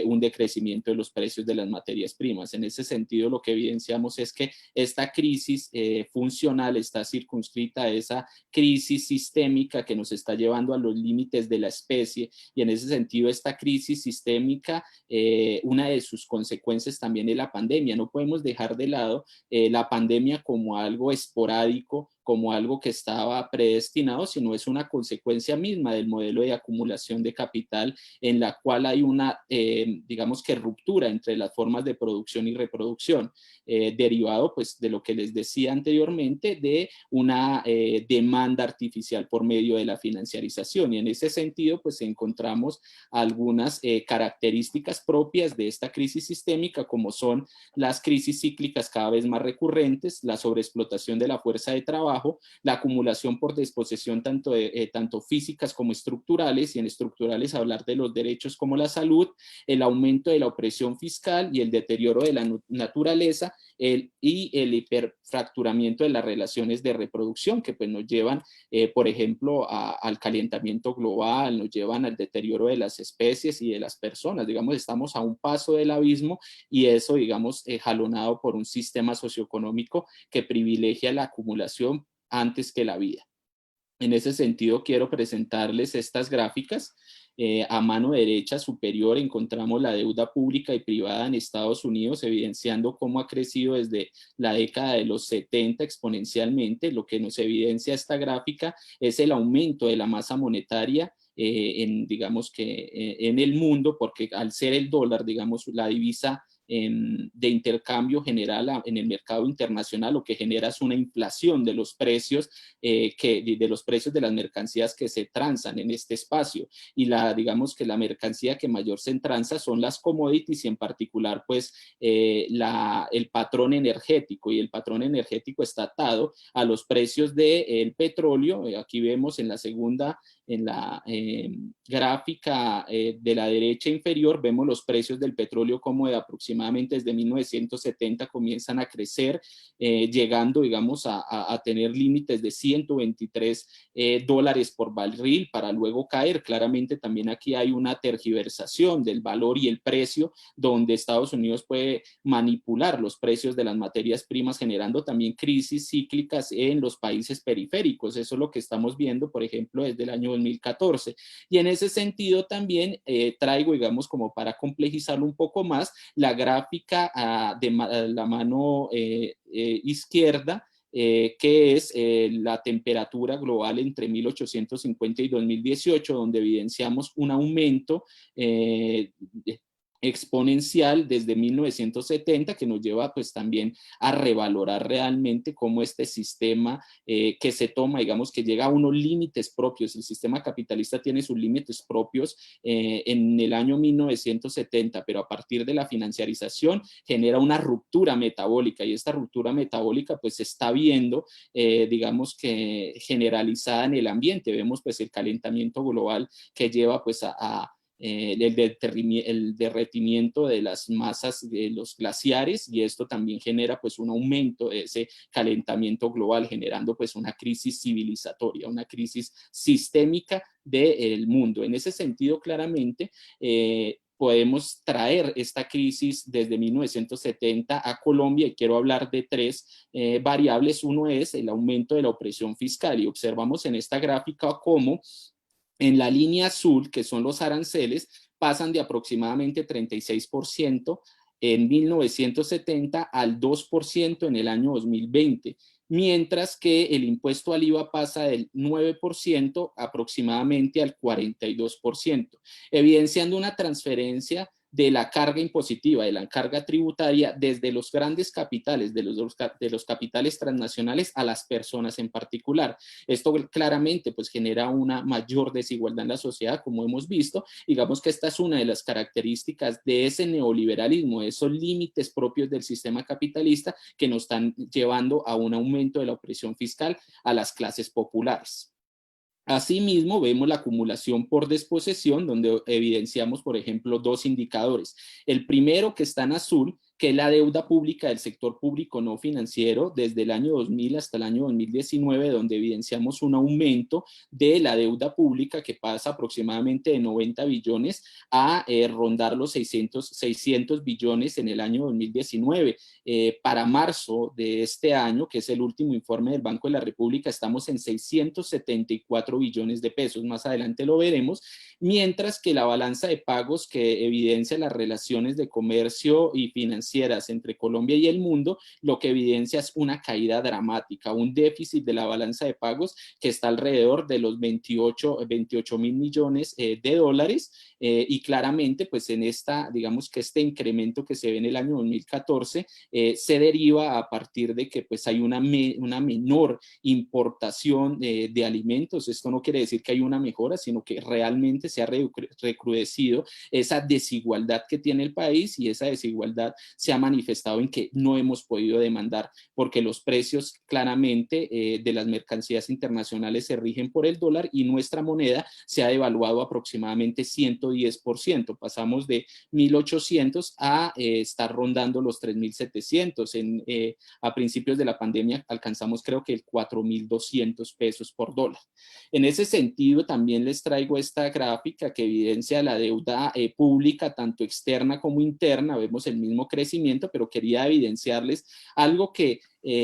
un decrecimiento de los precios de las materias primas. En ese sentido, lo que evidenciamos es que esta crisis funcional está circunscrita a esa crisis sistémica que nos está llevando a los límites de la especie, y en ese sentido esta crisis sistémica, una de sus consecuencias también es la pandemia. No podemos dejar de lado la pandemia como algo esporádico, como algo que estaba predestinado, sino es una consecuencia misma del modelo de acumulación de capital en la cual hay una, digamos que ruptura entre las formas de producción y reproducción, derivado pues de lo que les decía anteriormente, de una demanda artificial por medio de la financiarización. Y en ese sentido pues encontramos algunas características propias de esta crisis sistémica, como son las crisis cíclicas cada vez más recurrentes, la sobreexplotación de la fuerza de trabajo, la acumulación por desposesión tanto físicas como estructurales, y en estructurales hablar de los derechos como la salud, el aumento de la opresión fiscal y el deterioro de la naturaleza, y el hiperfracturamiento de las relaciones de reproducción que pues nos llevan, por ejemplo, al calentamiento global, nos llevan al deterioro de las especies y de las personas. Digamos, estamos a un paso del abismo, y eso, digamos, jalonado por un sistema socioeconómico que privilegia la acumulación antes que la vida. En ese sentido, quiero presentarles estas gráficas. A mano derecha superior encontramos la deuda pública y privada en Estados Unidos, evidenciando cómo ha crecido desde la década de los 70 exponencialmente. Lo que nos evidencia esta gráfica es el aumento de la masa monetaria digamos que en el mundo, porque al ser el dólar, digamos, la divisa de intercambio general en el mercado internacional, lo que genera es una inflación de los precios, de los precios de las mercancías que se transan en este espacio. Y digamos que la mercancía que mayor se transa son las commodities y en particular pues el patrón energético, y el patrón energético está atado a los precios del petróleo. Aquí vemos en la segunda, en la gráfica de la derecha inferior, vemos los precios del petróleo como de aproximadamente desde 1970 comienzan a crecer, llegando, digamos, a tener límites de 123 dólares por barril para luego caer. Claramente también aquí hay una tergiversación del valor y el precio, donde Estados Unidos puede manipular los precios de las materias primas, generando también crisis cíclicas en los países periféricos. Eso es lo que estamos viendo, por ejemplo, desde el año 2014. Y en ese sentido también traigo, digamos, como para complejizarlo un poco más, la gráfica de la mano izquierda, que es la temperatura global entre 1850 y 2018, donde evidenciamos un aumento exponencial desde 1970, que nos lleva pues también a revalorar realmente cómo este sistema que se toma, digamos que llega a unos límites propios. El sistema capitalista tiene sus límites propios en el año 1970, pero a partir de la financiarización genera una ruptura metabólica, y esta ruptura metabólica pues se está viendo digamos que generalizada en el ambiente. Vemos pues el calentamiento global que lleva pues el derretimiento de las masas de los glaciares, y esto también genera pues un aumento de ese calentamiento global, generando pues una crisis civilizatoria, una crisis sistémica del mundo. En ese sentido, claramente, podemos traer esta crisis desde 1970 a Colombia, y quiero hablar de tres variables. Uno es el aumento de la opresión fiscal, y observamos en esta gráfica cómo en la línea azul, que son los aranceles, pasan de aproximadamente 36% en 1970 al 2% en el año 2020, mientras que el impuesto al IVA pasa del 9% aproximadamente al 42%, evidenciando una transferencia de la carga impositiva, de la carga tributaria desde los grandes capitales, de los capitales transnacionales a las personas en particular. Esto claramente pues genera una mayor desigualdad en la sociedad, como hemos visto. Digamos que esta es una de las características de ese neoliberalismo, de esos límites propios del sistema capitalista que nos están llevando a un aumento de la opresión fiscal a las clases populares. Asimismo, vemos la acumulación por desposesión, donde evidenciamos, por ejemplo, dos indicadores. El primero, que está en azul, que es la deuda pública del sector público no financiero desde el año 2000 hasta el año 2019, donde evidenciamos un aumento de la deuda pública que pasa aproximadamente de 90 billones a rondar los 600 billones en el año 2019. Para marzo de este año, que es el último informe del Banco de la República, estamos en 674 billones de pesos. Más adelante lo veremos, mientras que la balanza de pagos, que evidencia las relaciones de comercio y financieras entre Colombia y el mundo, lo que evidencia es una caída dramática, un déficit de la balanza de pagos que está alrededor de los 28 mil millones de dólares, y claramente pues en digamos que este incremento que se ve en el año 2014 se deriva a partir de que pues hay una menor importación de alimentos. Esto no quiere decir que hay una mejora, sino que realmente se ha recrudecido esa desigualdad que tiene el país, y esa desigualdad se ha manifestado en que no hemos podido demandar, porque los precios claramente de las mercancías internacionales se rigen por el dólar, y nuestra moneda se ha devaluado aproximadamente 110%. Pasamos de 1.800 a estar rondando los 3.700. A principios de la pandemia alcanzamos creo que el 4.200 pesos por dólar. En ese sentido también les traigo esta gráfica que evidencia la deuda pública, tanto externa como interna. Vemos el mismo crecimiento, pero quería evidenciarles algo que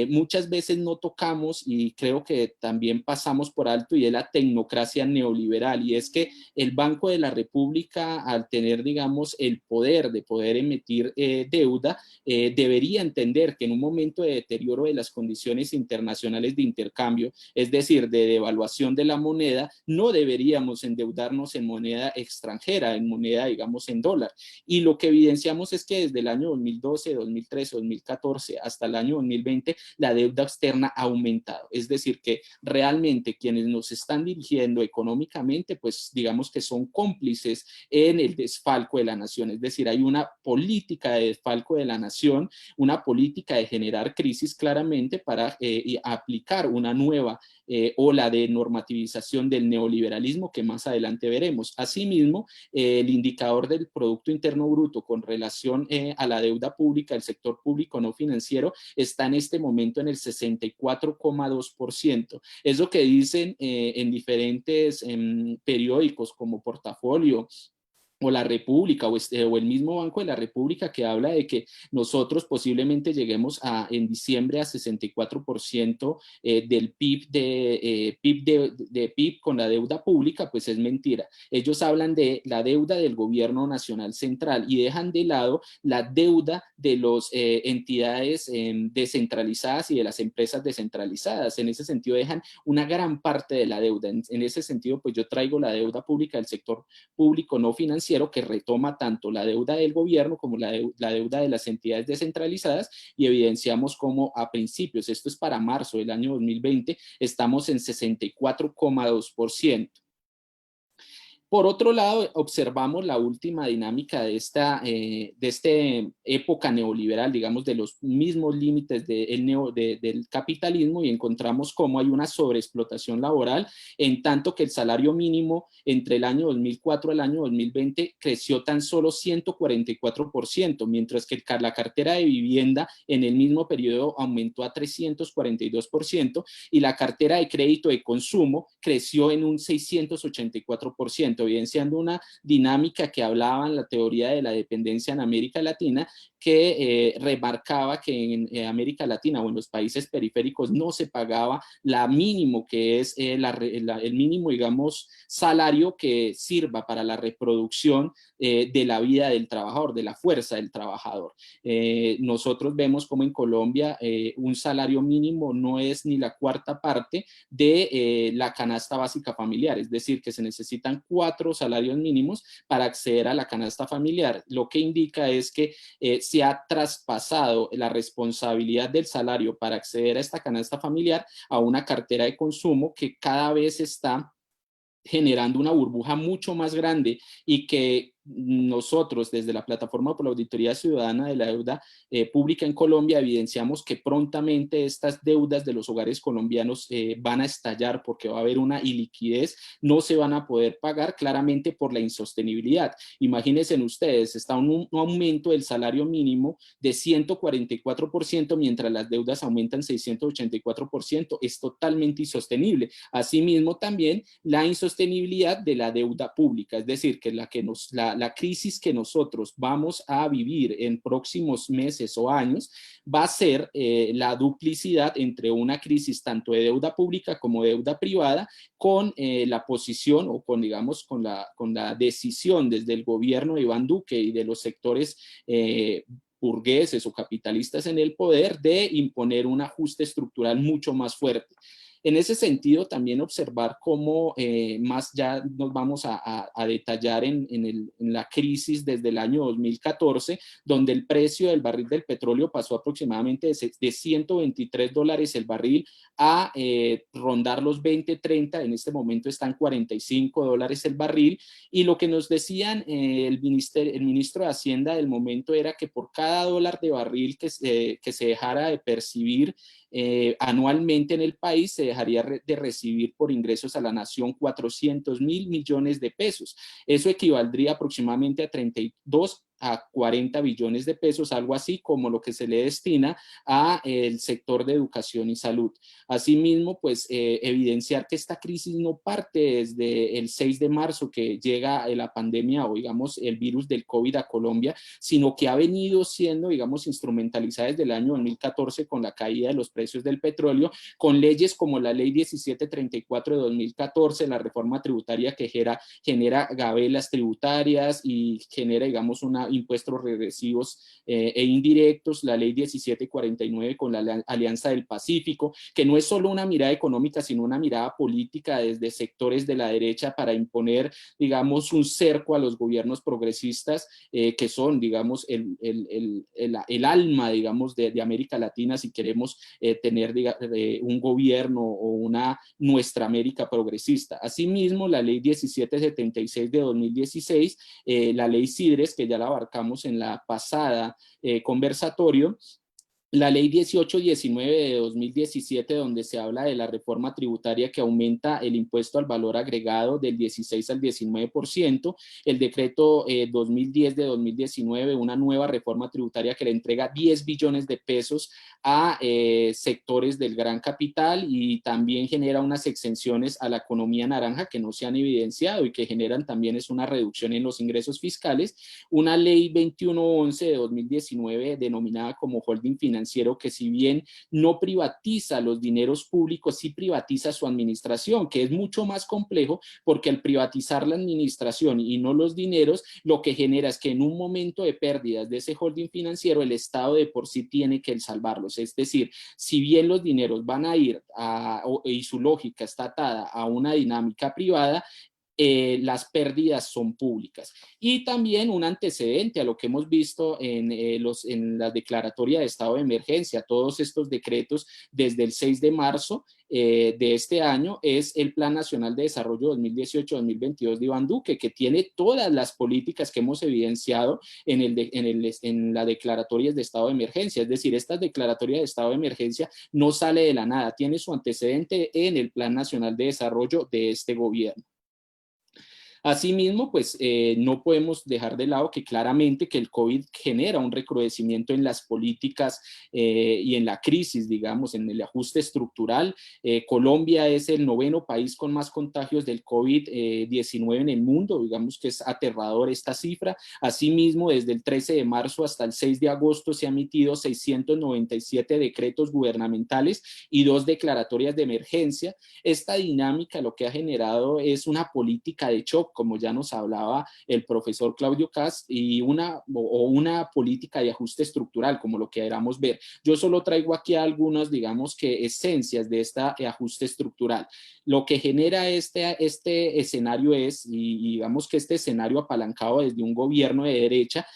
muchas veces no tocamos, y creo que también pasamos por alto, y es la tecnocracia neoliberal, y es que el Banco de la República, al tener, digamos, el poder de poder emitir deuda, debería entender que en un momento de deterioro de las condiciones internacionales de intercambio, es decir, de devaluación de la moneda, no deberíamos endeudarnos en moneda extranjera, en moneda, digamos, en dólar. Y lo que evidenciamos es que desde el año 2012, 2013, 2014 hasta el año 2020, la deuda externa ha aumentado. Es decir, que realmente quienes nos están dirigiendo económicamente, pues digamos que son cómplices en el desfalco de la nación. Es decir, hay una política de desfalco de la nación, una política de generar crisis claramente para aplicar una nueva ola de normativización del neoliberalismo que más adelante veremos. Asimismo, el indicador del Producto Interno Bruto con relación a la deuda pública, el sector público no financiero, está en este momento en el 64,2%. Es lo que dicen en diferentes periódicos como Portafolio o La República o el mismo Banco de la República, que habla de que nosotros posiblemente lleguemos en diciembre a 64% del PIB, de PIB con la deuda pública. Pues es mentira. Ellos hablan de la deuda del gobierno nacional central y dejan de lado la deuda de las entidades descentralizadas y de las empresas descentralizadas. En ese sentido dejan una gran parte de la deuda. En ese sentido, pues yo traigo la deuda pública del sector público no financiero, que retoma tanto la deuda del gobierno como la deuda de las entidades descentralizadas, y evidenciamos como a principios, esto es para marzo del año 2020, estamos en 64,2%. Por otro lado, observamos la última dinámica de esta época neoliberal, digamos, de los mismos límites del capitalismo, y encontramos cómo hay una sobreexplotación laboral, en tanto que el salario mínimo entre el año 2004 al año 2020 creció tan solo 144%, mientras que la cartera de vivienda en el mismo periodo aumentó a 342%, y la cartera de crédito de consumo creció en un 684%, evidenciando una dinámica que hablaba en la teoría de la dependencia en América Latina, que remarcaba que en América Latina o en los países periféricos no se pagaba la mínimo, que es el mínimo, digamos, salario que sirva para la reproducción de la vida del trabajador, de la fuerza del trabajador. Nosotros vemos como en Colombia un salario mínimo no es ni la cuarta parte de la canasta básica familiar, es decir, que se necesitan 4 salarios mínimos para acceder a la canasta familiar. Lo que indica es que se ha traspasado la responsabilidad del salario para acceder a esta canasta familiar a una cartera de consumo que cada vez está generando una burbuja mucho más grande, y que nosotros desde la Plataforma por la Auditoría Ciudadana de la Deuda Pública en Colombia evidenciamos que prontamente estas deudas de los hogares colombianos van a estallar, porque va a haber una iliquidez, no se van a poder pagar, claramente por la insostenibilidad. Imagínense ustedes, está un aumento del salario mínimo de 144%, mientras las deudas aumentan 684%, es totalmente insostenible. Asimismo, también la insostenibilidad de la deuda pública, es decir, que la crisis que nosotros vamos a vivir en próximos meses o años va a ser la duplicidad entre una crisis tanto de deuda pública como de deuda privada, con la posición o con, digamos, con la decisión desde el gobierno de Iván Duque y de los sectores burgueses o capitalistas en el poder de imponer un ajuste estructural mucho más fuerte. En ese sentido, también observar cómo más ya nos vamos a detallar en la crisis desde el año 2014, donde el precio del barril del petróleo pasó aproximadamente de $123 el barril a rondar los 20, 30, en este momento están $45 el barril, y lo que nos decían el ministro de Hacienda del momento era que por cada dólar de barril que se dejara de percibir anualmente en el país, se dejaría de recibir por ingresos a la nación 400.000 millones de pesos. Eso equivaldría aproximadamente a a 40 billones de pesos, algo así como lo que se le destina a el sector de educación y salud. Asimismo, pues evidenciar que esta crisis no parte desde el 6 de marzo que llega la pandemia o digamos el virus del COVID a Colombia, sino que ha venido siendo, digamos, instrumentalizada desde el año 2014 con la caída de los precios del petróleo, con leyes como la Ley 1734 de 2014, la reforma tributaria que genera gabelas tributarias y genera, digamos, impuestos regresivos e indirectos, la Ley 1749 con la Alianza del Pacífico, que no es solo una mirada económica, sino una mirada política desde sectores de la derecha para imponer, digamos, un cerco a los gobiernos progresistas que son, digamos, el alma, digamos, de América Latina si queremos tener un gobierno o una nuestra América progresista. Asimismo, la Ley 1776 de 2016, la Ley CIDRES, que ya la abarcamos en la pasada conversatorio, la Ley 1819 de 2017, donde se habla de la reforma tributaria que aumenta el impuesto al valor agregado del 16 al 19%, el decreto 2010 de 2019, una nueva reforma tributaria que le entrega 10 billones de pesos a sectores del gran capital y también genera unas exenciones a la economía naranja que no se han evidenciado y que generan también es una reducción en los ingresos fiscales, una Ley 2111 de 2019 denominada como holding financiero, que si bien no privatiza los dineros públicos, sí privatiza su administración, que es mucho más complejo porque al privatizar la administración y no los dineros, lo que genera es que en un momento de pérdidas de ese holding financiero, el Estado de por sí tiene que salvarlos. Es decir, si bien los dineros van a ir y su lógica está atada a una dinámica privada, las pérdidas son públicas. Y también un antecedente a lo que hemos visto en la declaratoria de estado de emergencia, todos estos decretos desde el 6 de marzo de este año, es el Plan Nacional de Desarrollo 2018-2022 de Iván Duque, que tiene todas las políticas que hemos evidenciado en las declaratorias de estado de emergencia. Es decir, esta declaratoria de estado de emergencia no sale de la nada, tiene su antecedente en el Plan Nacional de Desarrollo de este gobierno. Asimismo, pues no podemos dejar de lado que claramente que el COVID genera un recrudecimiento en las políticas y en la crisis, digamos, en el ajuste estructural. Colombia es el 9º país con más contagios del COVID-19 en el mundo, digamos que es aterrador esta cifra. Asimismo, desde el 13 de marzo hasta el 6 de agosto se han emitido 697 decretos gubernamentales y 2 declaratorias de emergencia. Esta dinámica lo que ha generado es una política de shock, como ya nos hablaba el profesor Claudio Cast, y una política de ajuste estructural, como lo queramos ver. Yo solo traigo aquí algunas, digamos que esencias de este ajuste estructural. Lo que genera este escenario es, y digamos que este escenario apalancado desde un gobierno de derecha,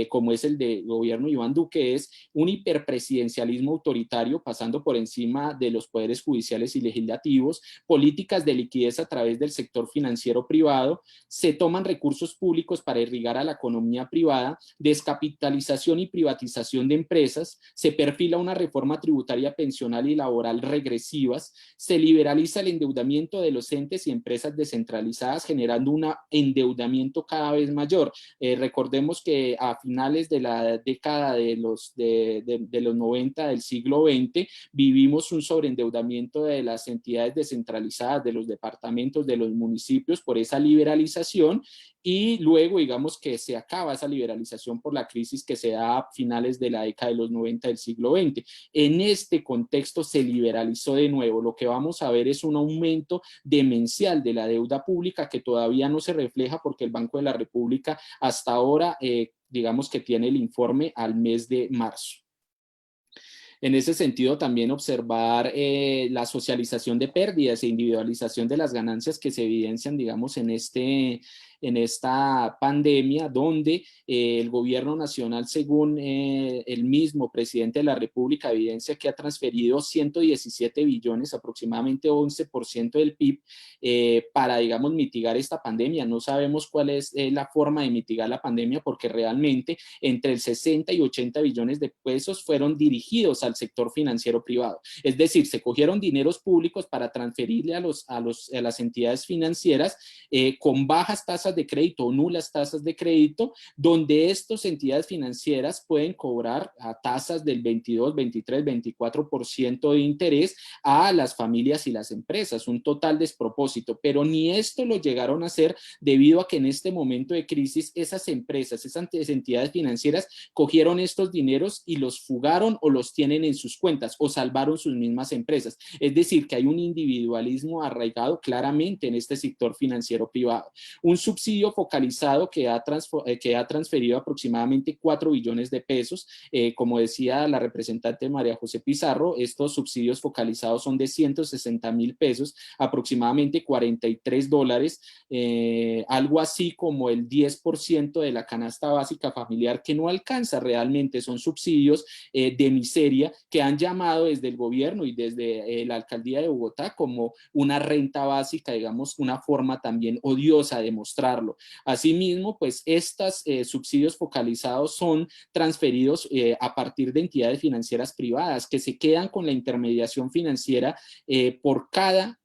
como es el de gobierno Iván Duque, es un hiperpresidencialismo autoritario pasando por encima de los poderes judiciales y legislativos, políticas de liquidez a través del sector financiero privado, se toman recursos públicos para irrigar a la economía privada, descapitalización y privatización de empresas, se perfila una reforma tributaria pensional y laboral regresivas, se liberaliza el endeudamiento de los entes y empresas descentralizadas, generando un endeudamiento cada vez mayor. Recordemos que a finales de la década de los 90 del siglo XX, vivimos un sobreendeudamiento de las entidades descentralizadas, de los departamentos, de los municipios, por esa liberalización, y luego digamos que se acaba esa liberalización por la crisis que se da a finales de la década de los 90 del siglo XX. En este contexto se liberalizó de nuevo. Lo que vamos a ver es un aumento demencial de la deuda pública que todavía no se refleja porque el Banco de la República hasta ahora digamos que tiene el informe al mes de marzo. En ese sentido, también observar la socialización de pérdidas e individualización de las ganancias que se evidencian, digamos, en esta pandemia, donde el gobierno nacional, según el mismo presidente de la República, evidencia que ha transferido 117 billones, aproximadamente 11% del PIB, para, digamos, mitigar esta pandemia. No sabemos cuál es la forma de mitigar la pandemia porque realmente entre el 60 y 80 billones de pesos fueron dirigidos al sector financiero privado. Es decir, se cogieron dineros públicos para transferirle a las entidades financieras con bajas tasas tasas de crédito o nulas tasas de crédito, donde estas entidades financieras pueden cobrar a tasas del 22, 23, 24% de interés a las familias y las empresas, un total despropósito, pero ni esto lo llegaron a hacer debido a que en este momento de crisis esas empresas, esas entidades financieras cogieron estos dineros y los fugaron o los tienen en sus cuentas o salvaron sus mismas empresas. Es decir, que hay un individualismo arraigado claramente en este sector financiero privado. Un subsidio focalizado que ha transferido aproximadamente 4 billones de pesos. Como decía la representante María José Pizarro, estos subsidios focalizados son de 160.000 pesos, aproximadamente $43, algo así como el 10% de la canasta básica familiar, que no alcanza realmente. Son subsidios de miseria que han llamado desde el gobierno y desde la alcaldía de Bogotá como una renta básica, digamos, una forma también odiosa de mostrarlo. Asimismo, pues estos subsidios focalizados son transferidos a partir de entidades financieras privadas que se quedan con la intermediación financiera por cada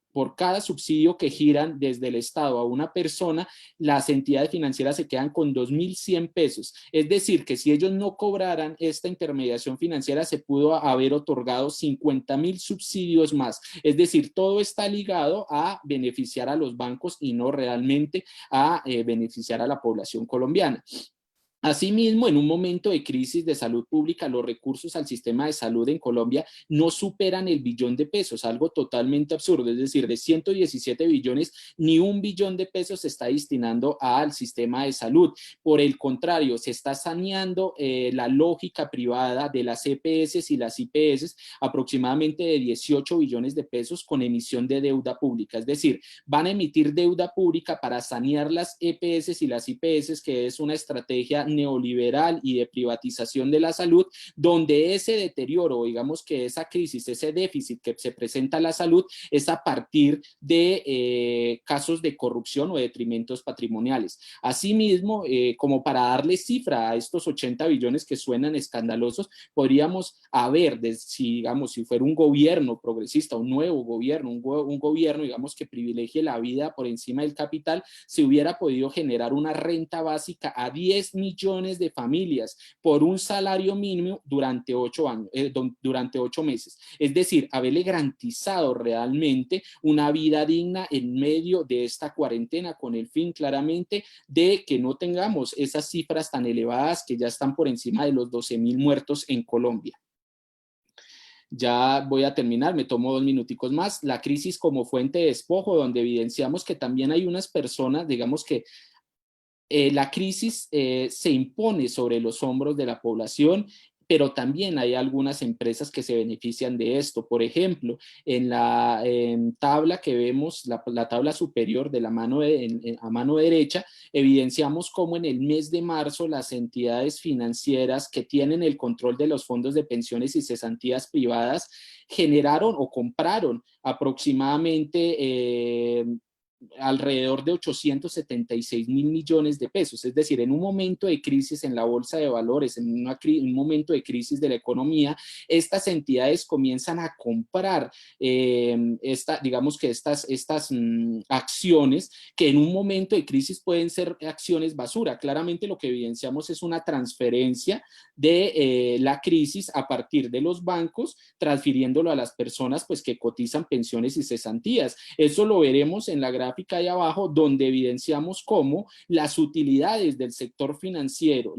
subsidio que giran desde el Estado a una persona. Las entidades financieras se quedan con 2.100 pesos. Es decir, que si ellos no cobraran esta intermediación financiera, se pudo haber otorgado 50.000 subsidios más. Es decir, todo está ligado a beneficiar a los bancos y no realmente a beneficiar a la población colombiana. Asimismo, en un momento de crisis de salud pública, los recursos al sistema de salud en Colombia no superan el billón de pesos, algo totalmente absurdo. Es decir, de 117 billones, ni un billón de pesos se está destinando al sistema de salud. Por el contrario, se está saneando la lógica privada de las EPS y las IPS, aproximadamente de 18 billones de pesos con emisión de deuda pública. Es decir, van a emitir deuda pública para sanear las EPS y las IPS, que es una estrategia neoliberal y de privatización de la salud, donde ese deterioro, digamos que esa crisis, ese déficit que se presenta a la salud es a partir de casos de corrupción o detrimentos patrimoniales. Asimismo, como para darle cifra a estos 80 billones que suenan escandalosos, podríamos haber, si fuera un gobierno progresista, un nuevo gobierno, un gobierno, digamos, que privilegie la vida por encima del capital, se hubiera podido generar una renta básica a 10 millones de familias por un salario mínimo durante 8 meses. Es decir, haberle garantizado realmente una vida digna en medio de esta cuarentena, con el fin claramente de que no tengamos esas cifras tan elevadas que ya están por encima de los 12.000 muertos en Colombia. Ya voy a terminar, me tomo 2 minuticos más. La crisis como fuente de despojo, donde evidenciamos que también hay unas personas, digamos que la crisis se impone sobre los hombros de la población, pero también hay algunas empresas que se benefician de esto. Por ejemplo, en la tabla que vemos, la tabla superior de la a mano derecha, evidenciamos cómo en el mes de marzo las entidades financieras que tienen el control de los fondos de pensiones y cesantías privadas generaron o compraron aproximadamente alrededor de 876.000 millones de pesos. Es decir, en un momento de crisis en la bolsa de valores, en un momento de crisis de la economía, estas entidades comienzan a comprar digamos que estas acciones que en un momento de crisis pueden ser acciones basura. Claramente lo que evidenciamos es una transferencia de la crisis a partir de los bancos, transfiriéndolo a las personas pues que cotizan pensiones y cesantías. Eso lo veremos en la gráfica ahí abajo, donde evidenciamos cómo las utilidades del sector financiero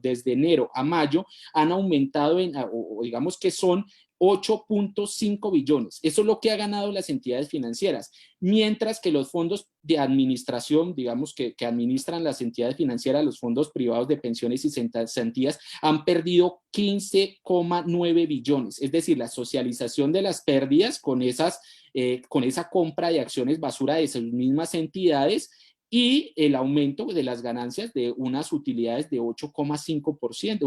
desde enero a mayo han aumentado o digamos que son 8.5 billones. Eso es lo que ha ganado las entidades financieras, mientras que los fondos de administración, digamos que administran las entidades financieras, los fondos privados de pensiones y cesantías, han perdido 15,9 billones. Es decir, la socialización de las pérdidas con esa compra de acciones basura de esas mismas entidades y el aumento de las ganancias de unas utilidades de 8,5%,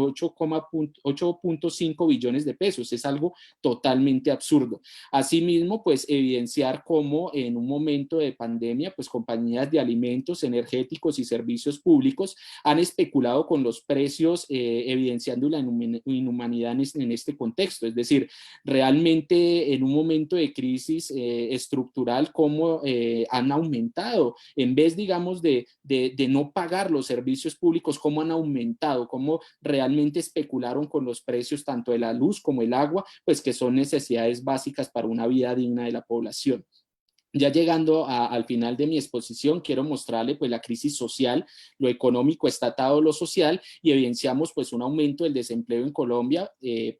8.5 billones de pesos. Es algo totalmente absurdo. Asimismo, pues evidenciar cómo en un momento de pandemia, pues compañías de alimentos, energéticos y servicios públicos han especulado con los precios, evidenciando la inhumanidad en este contexto. Es decir, realmente en un momento de crisis estructural, cómo han aumentado, en vez, digamos, de no pagar los servicios públicos, cómo han aumentado, cómo realmente especularon con los precios tanto de la luz como el agua, pues que son necesidades básicas para una vida digna de la población. Ya llegando al final de mi exposición, quiero mostrarle pues la crisis social, lo económico está atado a lo social, y evidenciamos pues un aumento del desempleo en Colombia,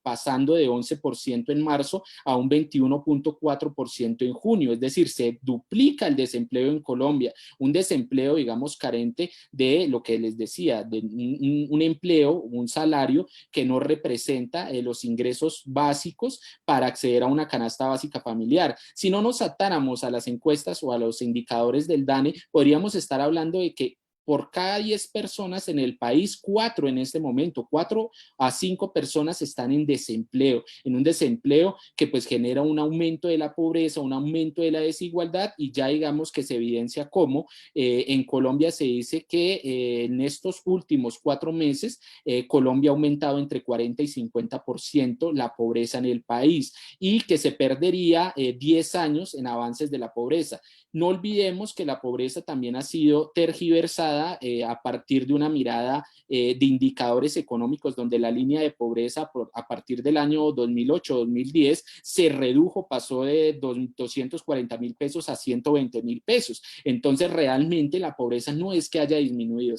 pasando de 11% en marzo a un 21.4% en junio. Es decir, se duplica el desempleo en Colombia, un desempleo, digamos, carente de lo que les decía, de un empleo, un salario que no representa los ingresos básicos para acceder a una canasta básica familiar. Si no nos atáramos a las encuestas o a los indicadores del DANE, podríamos estar hablando de que por cada 10 personas en el país, 4 en este momento, 4 a 5 personas están en un desempleo que pues genera un aumento de la pobreza, un aumento de la desigualdad, y ya digamos que se evidencia cómo en Colombia se dice que en estos últimos 4 meses Colombia ha aumentado entre 40 y 50% la pobreza en el país, y que se perdería 10 años en avances de la pobreza. No olvidemos que la pobreza también ha sido tergiversada a partir de una mirada de indicadores económicos, donde la línea de pobreza a partir del año 2008-2010 se redujo, pasó de 240.000 pesos a 120.000 pesos. Entonces, realmente la pobreza no es que haya disminuido,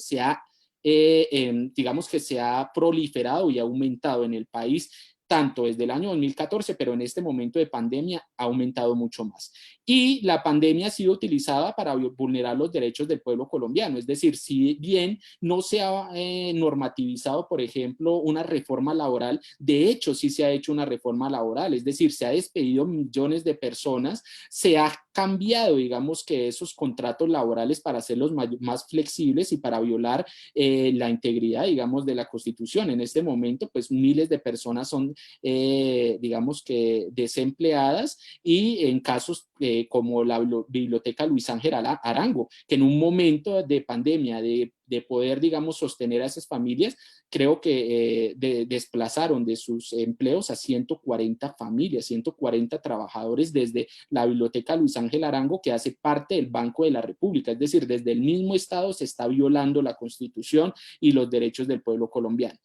digamos que se ha proliferado y ha aumentado en el país, tanto desde el año 2014, pero en este momento de pandemia ha aumentado mucho más. Y la pandemia ha sido utilizada para vulnerar los derechos del pueblo colombiano. Es decir, si bien no se ha normativizado, por ejemplo, una reforma laboral, de hecho sí se ha hecho una reforma laboral, es decir, se ha despedido millones de personas, se ha cambiado, digamos, que esos contratos laborales para hacerlos más flexibles y para violar la integridad, digamos, de la Constitución. En este momento, pues miles de personas son, digamos, que desempleadas, y en casos como la Biblioteca Luis Ángel Arango, que en un momento de pandemia, de poder, digamos, sostener a esas familias, creo que desplazaron de sus empleos a 140 familias, 140 trabajadores desde la Biblioteca Luis Ángel Arango, que hace parte del Banco de la República. Es decir, desde el mismo Estado se está violando la Constitución y los derechos del pueblo colombiano.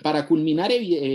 Para culminar,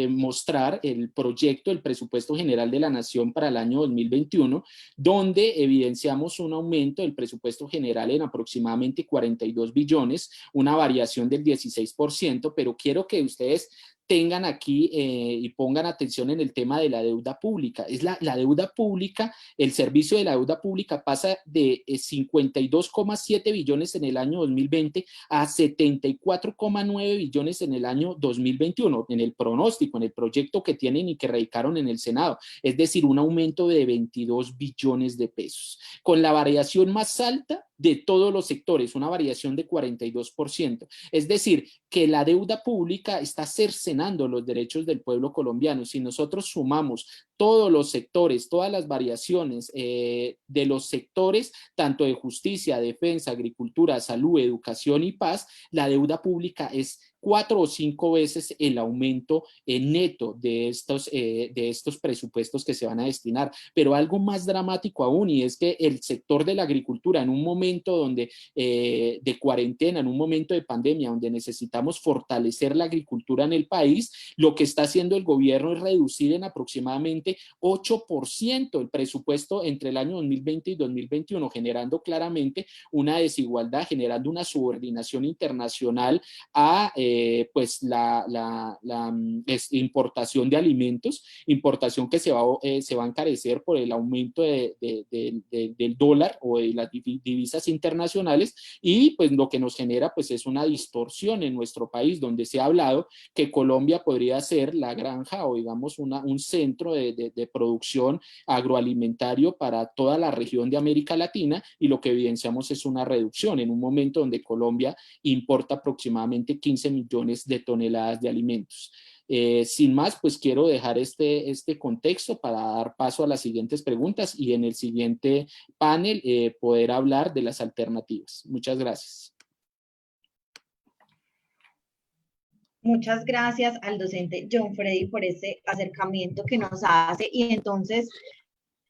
mostrar el proyecto del presupuesto general de la Nación para el año 2021, donde evidenciamos un aumento del presupuesto general en aproximadamente 42 billones, una variación del 16%, pero quiero que ustedes tengan aquí y pongan atención en el tema de la deuda pública. Es la deuda pública, el servicio de la deuda pública pasa de 52,7 billones en el año 2020 a 74,9 billones en el año 2021, en el pronóstico, en el proyecto que tienen y que radicaron en el Senado. Es decir, un aumento de 22 billones de pesos, con la variación más alta de todos los sectores, una variación de 42%. Es decir, que la deuda pública está cercenando los derechos del pueblo colombiano. Si nosotros sumamos todos los sectores, todas las variaciones de los sectores, tanto de justicia, defensa, agricultura, salud, educación y paz, la deuda pública es 4 o 5 veces el aumento neto de estos presupuestos que se van a destinar. Pero algo más dramático aún, y es que el sector de la agricultura, en un momento donde de cuarentena, en un momento de pandemia, donde necesitamos fortalecer la agricultura en el país, lo que está haciendo el gobierno es reducir en aproximadamente 8% el presupuesto entre el año 2020 y 2021, generando claramente una desigualdad, generando una subordinación internacional a pues importación de alimentos, importación que se va a encarecer por el aumento del dólar o de las divisas internacionales, y pues lo que nos genera pues es una distorsión en nuestro país, donde se ha hablado que Colombia podría ser la granja o digamos un centro de producción agroalimentario para toda la región de América Latina, y lo que evidenciamos es una reducción en un momento donde Colombia importa aproximadamente 15 millones de toneladas de alimentos. Sin más, pues quiero dejar este contexto para dar paso a las siguientes preguntas y en el siguiente panel poder hablar de las alternativas. Muchas gracias. Muchas gracias al docente John Freddy por ese acercamiento que nos hace, y entonces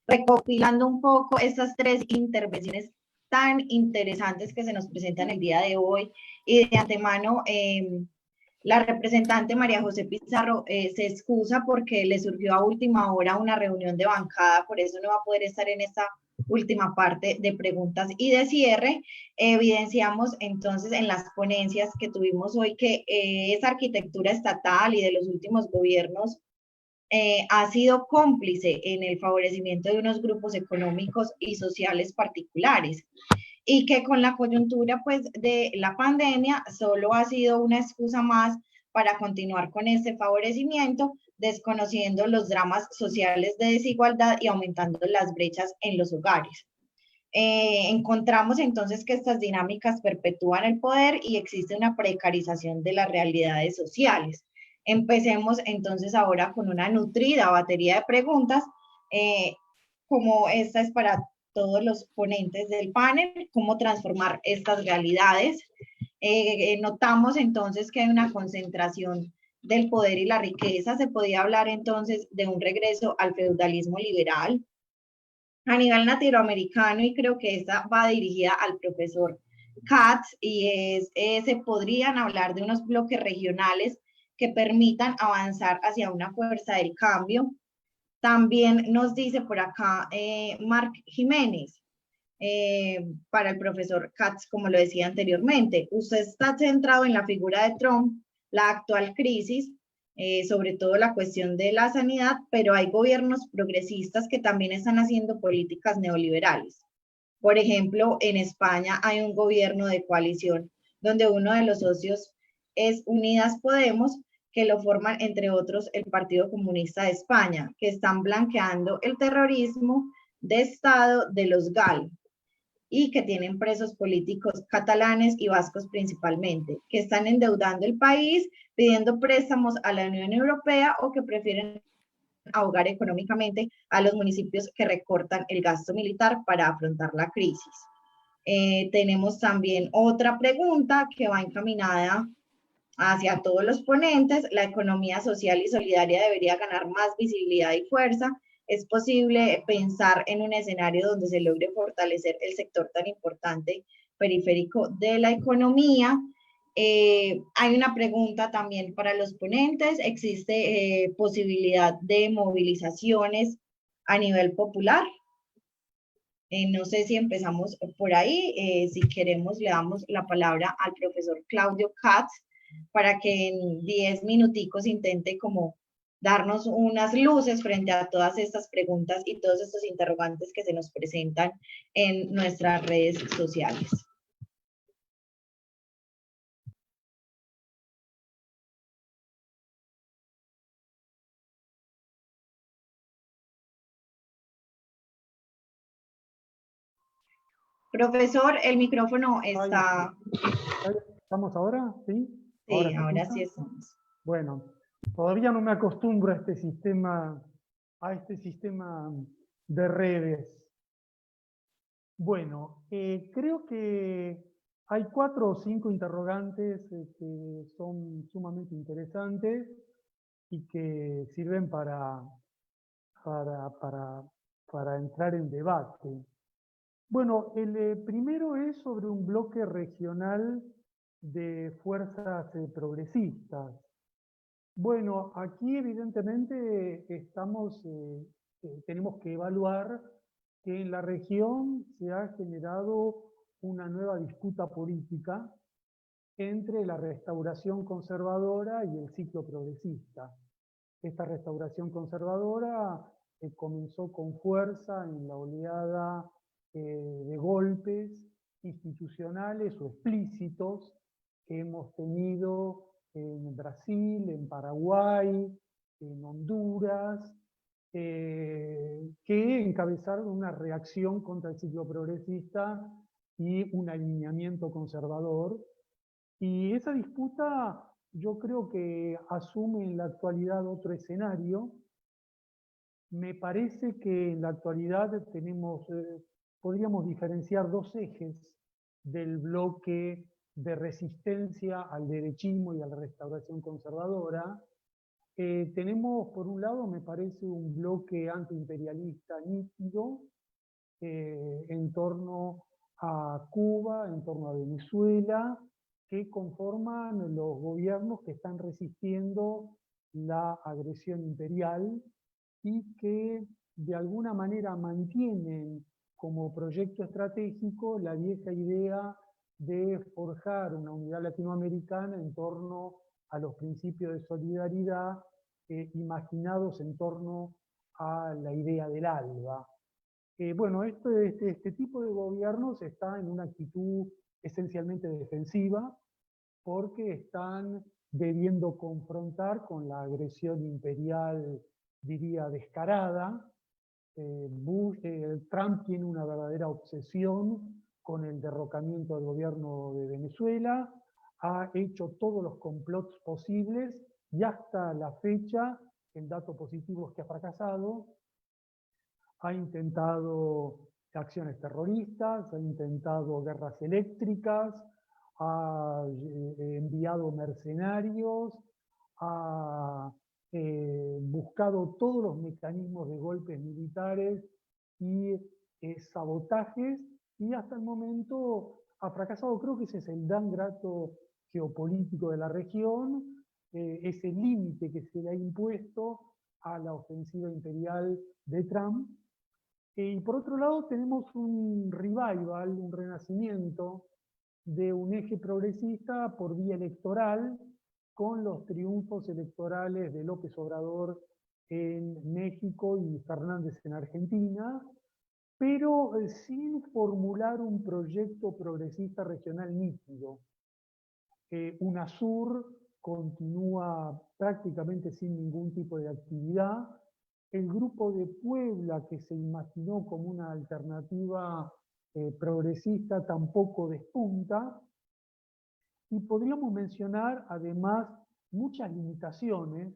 recopilando un poco estas tres intervenciones tan interesantes que se nos presentan el día de hoy, y de antemano la representante María José Pizarro se excusa porque le surgió a última hora una reunión de bancada, por eso no va a poder estar en esta última parte de preguntas y de cierre. Evidenciamos entonces en las ponencias que tuvimos hoy que esa arquitectura estatal y de los últimos gobiernos ha sido cómplice en el favorecimiento de unos grupos económicos y sociales particulares, y que con la coyuntura pues de la pandemia solo ha sido una excusa más para continuar con este favorecimiento, desconociendo los dramas sociales de desigualdad y aumentando las brechas en los hogares. Encontramos entonces que estas dinámicas perpetúan el poder y existe una precarización de las realidades sociales. Empecemos entonces ahora con una nutrida batería de preguntas, como esta es para todos los ponentes del panel: cómo transformar estas realidades. Notamos entonces que hay una concentración del poder y la riqueza. Se podía hablar entonces de un regreso al feudalismo liberal a nivel latinoamericano, y creo que esta va dirigida al profesor Katz, y se podrían hablar de unos bloques regionales que permitan avanzar hacia una fuerza del cambio. También nos dice por acá Marc Jiménez, para el profesor Katz, como lo decía anteriormente, usted está centrado en la figura de Trump, la actual crisis, sobre todo la cuestión de la sanidad, pero hay gobiernos progresistas que también están haciendo políticas neoliberales. Por ejemplo, en España hay un gobierno de coalición donde uno de los socios es Unidas Podemos, que lo forman entre otros el Partido Comunista de España, que están blanqueando el terrorismo de Estado de los GAL, y que tienen presos políticos catalanes y vascos principalmente, que están endeudando el país, pidiendo préstamos a la Unión Europea, o que prefieren ahogar económicamente a los municipios que recortan el gasto militar para afrontar la crisis. Tenemos también otra pregunta que va encaminada hacia todos los ponentes: la economía social y solidaria debería ganar más visibilidad y fuerza. ¿Es posible pensar en un escenario donde se logre fortalecer el sector tan importante periférico de la economía? Hay una pregunta también para los ponentes: ¿existe posibilidad de movilizaciones a nivel popular? No sé si empezamos por ahí. Si queremos, le damos la palabra al profesor Claudio Katz para que en 10 minuticos intente como darnos unas luces frente a todas estas preguntas y todos estos interrogantes que se nos presentan en nuestras redes sociales. Profesor, el micrófono está... ¿Estamos ahora? ¿Sí? Sí, ahora sí estamos. Bueno, todavía no me acostumbro a este sistema de redes. Bueno, creo que hay 4 o 5 interrogantes que son sumamente interesantes y que sirven para entrar en debate. Bueno, el primero es sobre un bloque regional de fuerzas progresistas. Bueno, aquí evidentemente tenemos que evaluar que en la región se ha generado una nueva disputa política entre la restauración conservadora y el ciclo progresista. Esta restauración conservadora comenzó con fuerza en la oleada de golpes institucionales o explícitos que hemos tenido en Brasil, en Paraguay, en Honduras, que encabezaron una reacción contra el ciclo progresista y un alineamiento conservador. Y esa disputa yo creo que asume en la actualidad otro escenario. Me parece que en la actualidad tenemos, podríamos diferenciar dos ejes del bloque de resistencia al derechismo y a la restauración conservadora. Tenemos, por un lado, me parece un bloque antiimperialista nítido en torno a Cuba, en torno a Venezuela, que conforman los gobiernos que están resistiendo la agresión imperial y que de alguna manera mantienen como proyecto estratégico la vieja idea de forjar una unidad latinoamericana en torno a los principios de solidaridad imaginados en torno a la idea del ALBA. Bueno, este tipo de gobiernos está en una actitud esencialmente defensiva porque están debiendo confrontar con la agresión imperial, diría, descarada. Trump tiene una verdadera obsesión con el derrocamiento del gobierno de Venezuela, ha hecho todos los complots posibles y hasta la fecha el dato positivo es que ha fracasado. Ha intentado acciones terroristas, ha intentado guerras eléctricas, ha enviado mercenarios, ha buscado todos los mecanismos de golpes militares y sabotajes, y hasta el momento ha fracasado. Creo que ese es el gran grato geopolítico de la región, ese límite que se le ha impuesto a la ofensiva imperial de Trump. Y por otro lado tenemos un revival, un renacimiento de un eje progresista por vía electoral, con los triunfos electorales de López Obrador en México y Fernández en Argentina, pero sin formular un proyecto progresista regional nítido. UNASUR continúa prácticamente sin ningún tipo de actividad. El Grupo de Puebla, que se imaginó como una alternativa progresista, tampoco despunta. Y podríamos mencionar además muchas limitaciones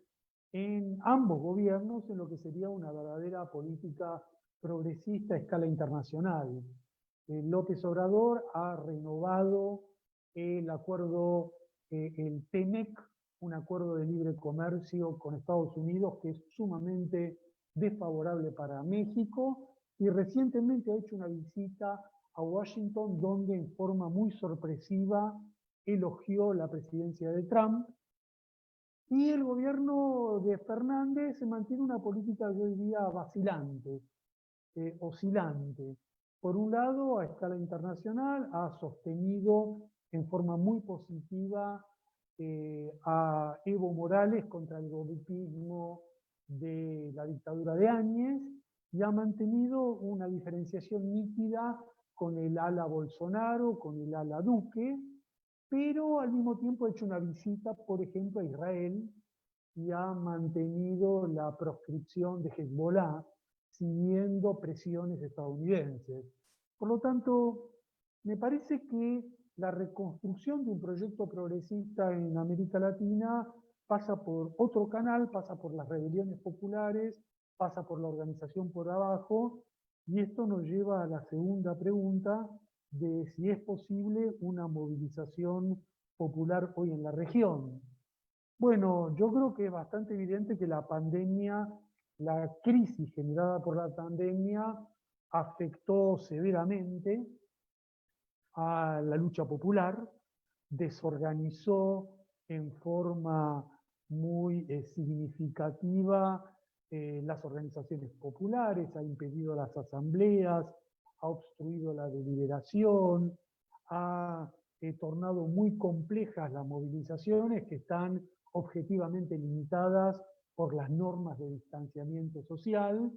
en ambos gobiernos en lo que sería una verdadera política progresista a escala internacional. López Obrador ha renovado el acuerdo, el TEMEC, un acuerdo de libre comercio con Estados Unidos que es sumamente desfavorable para México, y recientemente ha hecho una visita a Washington donde en forma muy sorpresiva elogió la presidencia de Trump. Y el gobierno de Fernández se mantiene una política, yo diría, vacilante, oscilante. Por un lado, a escala internacional, ha sostenido en forma muy positiva a Evo Morales contra el golpismo de la dictadura de Áñez, y ha mantenido una diferenciación nítida con el ala Bolsonaro, con el ala Duque, pero al mismo tiempo ha hecho una visita, por ejemplo, a Israel, y ha mantenido la proscripción de Hezbollah, siguiendo presiones estadounidenses. Por lo tanto, me parece que la reconstrucción de un proyecto progresista en América Latina pasa por otro canal, pasa por las rebeliones populares, pasa por la organización por abajo, y esto nos lleva a la segunda pregunta de si es posible una movilización popular hoy en la región. Bueno, yo creo que es bastante evidente que la pandemia, la crisis generada por la pandemia, afectó severamente a la lucha popular, desorganizó en forma muy significativa las organizaciones populares, ha impedido las asambleas, ha obstruido la deliberación, ha tornado muy complejas las movilizaciones que están objetivamente limitadas por las normas de distanciamiento social.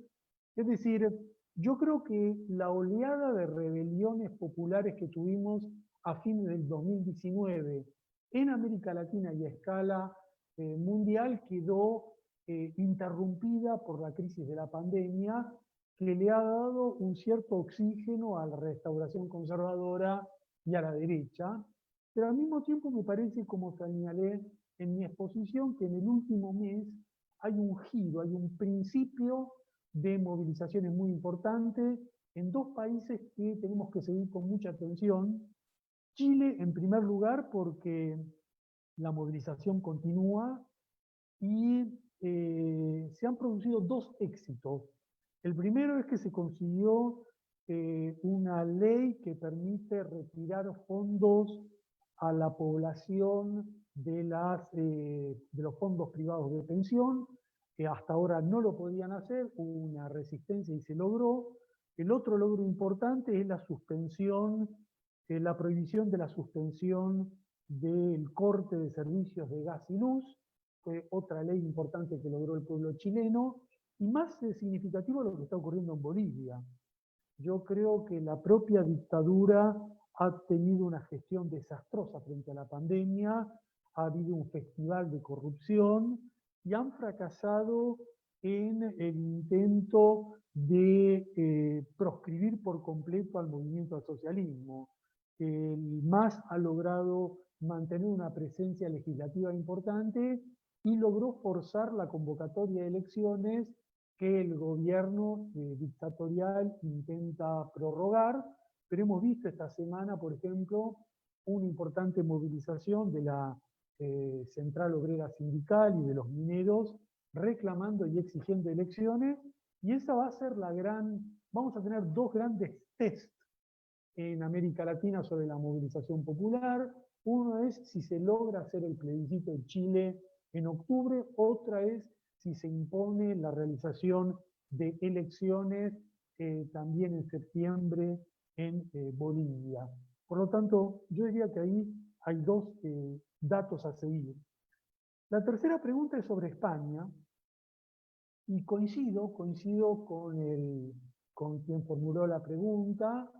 Es decir, yo creo que la oleada de rebeliones populares que tuvimos a fines del 2019 en América Latina y a escala mundial quedó interrumpida por la crisis de la pandemia, que le ha dado un cierto oxígeno a la restauración conservadora y a la derecha, pero al mismo tiempo me parece, como señalé en mi exposición, que en el último mes hay un giro, hay un principio de movilizaciones muy importantes en dos países que tenemos que seguir con mucha atención. Chile, en primer lugar, porque la movilización continúa y se han producido dos éxitos. El primero es que se consiguió una ley que permite retirar fondos a la población de los fondos privados de pensión, que hasta ahora no lo podían hacer, hubo una resistencia y se logró. El otro logro importante es la suspensión, la prohibición de la suspensión del corte de servicios de gas y luz. Fue otra ley importante que logró el pueblo chileno, y más significativo lo que está ocurriendo en Bolivia. Yo creo que la propia dictadura ha tenido una gestión desastrosa frente a la pandemia, ha habido un festival de corrupción y han fracasado en el intento de proscribir por completo al movimiento al socialismo. El MAS ha logrado mantener una presencia legislativa importante y logró forzar la convocatoria de elecciones que el gobierno dictatorial intenta prorrogar, pero hemos visto esta semana, por ejemplo, una importante movilización de la Central Obrera Sindical y de los mineros reclamando y exigiendo elecciones, y esa va a ser la vamos a tener dos grandes test en América Latina sobre la movilización popular. Uno es si se logra hacer el plebiscito en Chile en octubre, otra es si se impone la realización de elecciones también en septiembre en Bolivia. Por lo tanto, yo diría que ahí hay dos datos a seguir. La tercera pregunta es sobre España, y coincido con quien formuló la pregunta.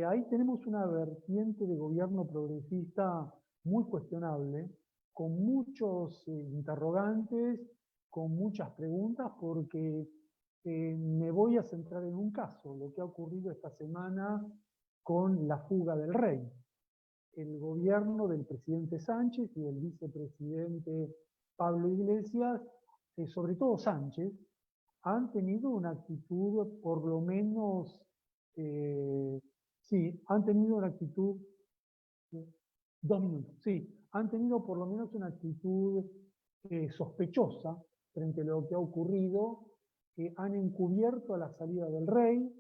Ahí tenemos una vertiente de gobierno progresista muy cuestionable, con muchos interrogantes, con muchas preguntas, porque me voy a centrar en un caso, lo que ha ocurrido esta semana con la fuga del rey. El gobierno del presidente Sánchez y del vicepresidente Pablo Iglesias, sobre todo Sánchez, han tenido una actitud por lo menos, sí, han tenido una actitud, 2 minutos, sí, han tenido por lo menos una actitud sospechosa frente a lo que ha ocurrido, que han encubierto a la salida del rey.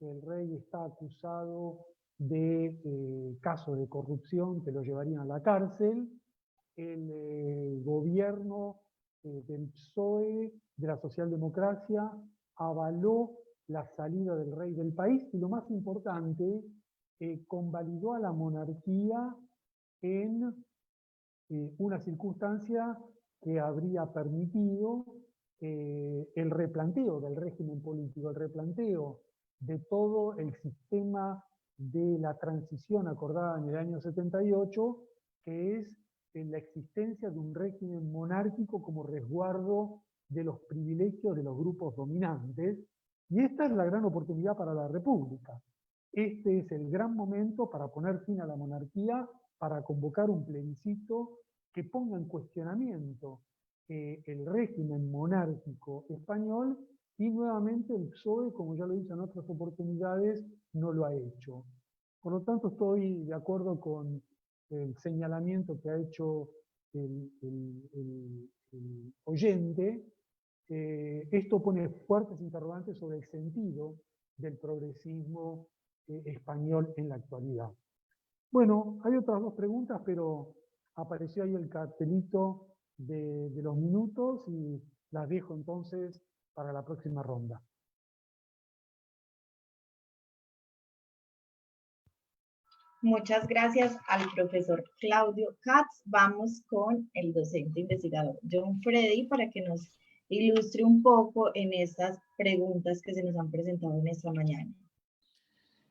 El rey está acusado de casos de corrupción que lo llevarían a la cárcel. El gobierno del PSOE, de la socialdemocracia, avaló la salida del rey del país y, lo más importante, convalidó a la monarquía en una circunstancia que habría permitido el replanteo del régimen político, el replanteo de todo el sistema de la transición acordada en el año 78, que es la existencia de un régimen monárquico como resguardo de los privilegios de los grupos dominantes. Y esta es la gran oportunidad para la República. Este es el gran momento para poner fin a la monarquía, para convocar un plebiscito que ponga en cuestionamiento el régimen monárquico español, y nuevamente el PSOE, como ya lo hizo en otras oportunidades, no lo ha hecho. Por lo tanto, estoy de acuerdo con el señalamiento que ha hecho el oyente. Esto pone fuertes interrogantes sobre el sentido del progresismo español en la actualidad. Bueno, hay otras dos preguntas, pero apareció ahí el cartelito de los minutos y las dejo entonces para la próxima ronda. Muchas gracias al profesor Claudio Katz. Vamos con el docente investigador John Freddy para que nos ilustre un poco en estas preguntas que se nos han presentado en esta mañana.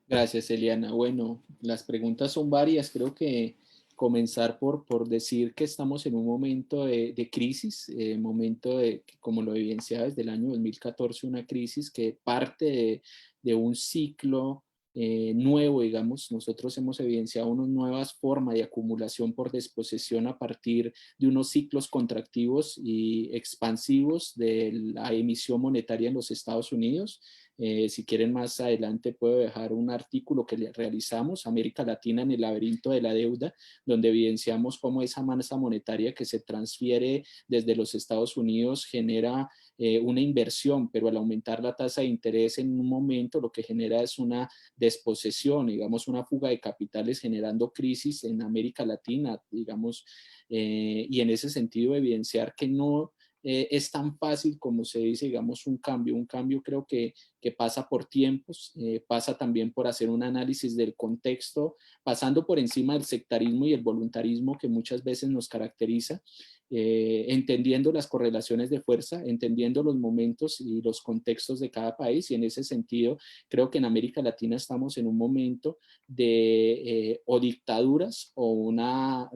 Gracias, Eliana. Bueno, las preguntas son varias. Creo que comenzar por decir que estamos en un momento de crisis, momento de, como lo evidenciaba desde el año 2014, una crisis que parte de un ciclo nuevo, digamos. Nosotros hemos evidenciado unas nuevas formas de acumulación por desposesión a partir de unos ciclos contractivos y expansivos de la emisión monetaria en los Estados Unidos. Si quieren más adelante puedo dejar un artículo que realizamos, América Latina en el laberinto de la deuda, donde evidenciamos cómo esa masa monetaria que se transfiere desde los Estados Unidos genera una inversión, pero al aumentar la tasa de interés en un momento lo que genera es una desposesión, digamos una fuga de capitales generando crisis en América Latina, digamos, y en ese sentido evidenciar que no es tan fácil como se dice, digamos, un cambio creo que pasa por tiempos, pasa también por hacer un análisis del contexto, pasando por encima del sectarismo y el voluntarismo que muchas veces nos caracteriza, entendiendo las correlaciones de fuerza, entendiendo los momentos y los contextos de cada país, y en ese sentido creo que en América Latina estamos en un momento de o dictaduras o un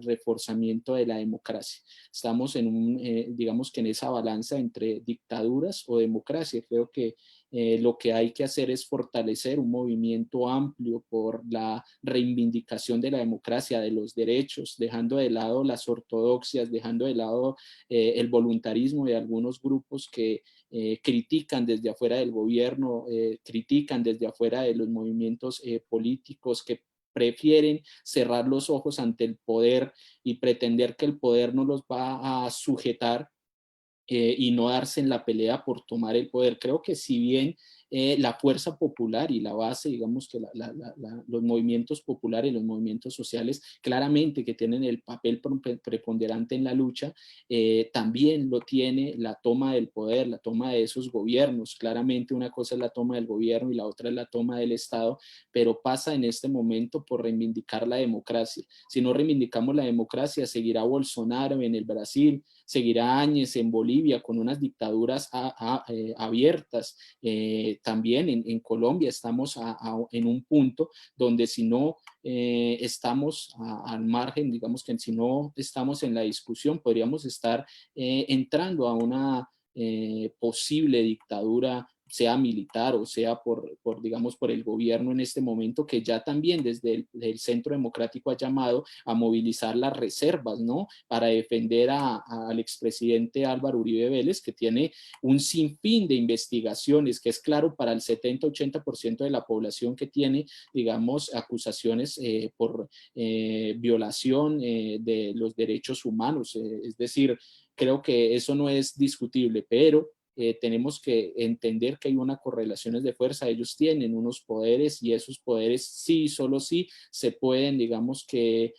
reforzamiento de la democracia. Estamos en digamos que en esa balanza entre dictaduras o democracia. Creo que lo que hay que hacer es fortalecer un movimiento amplio por la reivindicación de la democracia, de los derechos, dejando de lado las ortodoxias, dejando de lado el voluntarismo de algunos grupos que critican desde afuera del gobierno, critican desde afuera de los movimientos políticos, que prefieren cerrar los ojos ante el poder y pretender que el poder no los va a sujetar, y no darse en la pelea por tomar el poder. Creo que si bien la fuerza popular y la base, digamos que los movimientos populares, los movimientos sociales, claramente que tienen el papel preponderante en la lucha, también lo tiene la toma del poder, la toma de esos gobiernos. Claramente una cosa es la toma del gobierno y la otra es la toma del Estado, pero pasa en este momento por reivindicar la democracia. Si no reivindicamos la democracia, seguirá Bolsonaro en el Brasil, seguirá Áñez en Bolivia con unas dictaduras abiertas. También en Colombia estamos en un punto donde si no estamos al margen, digamos que si no estamos en la discusión, podríamos estar entrando a una posible dictadura, sea militar o sea digamos, por el gobierno en este momento, que ya también desde el Centro Democrático ha llamado a movilizar las reservas, ¿no? Para defender al expresidente Álvaro Uribe Vélez, que tiene un sinfín de investigaciones, que es claro para el 70-80% de la población que tiene, digamos, acusaciones por violación de los derechos humanos. Es decir, creo que eso no es discutible, pero tenemos que entender que hay unas correlaciones de fuerza. Ellos tienen unos poderes y esos poderes sí, solo sí, se pueden, digamos que,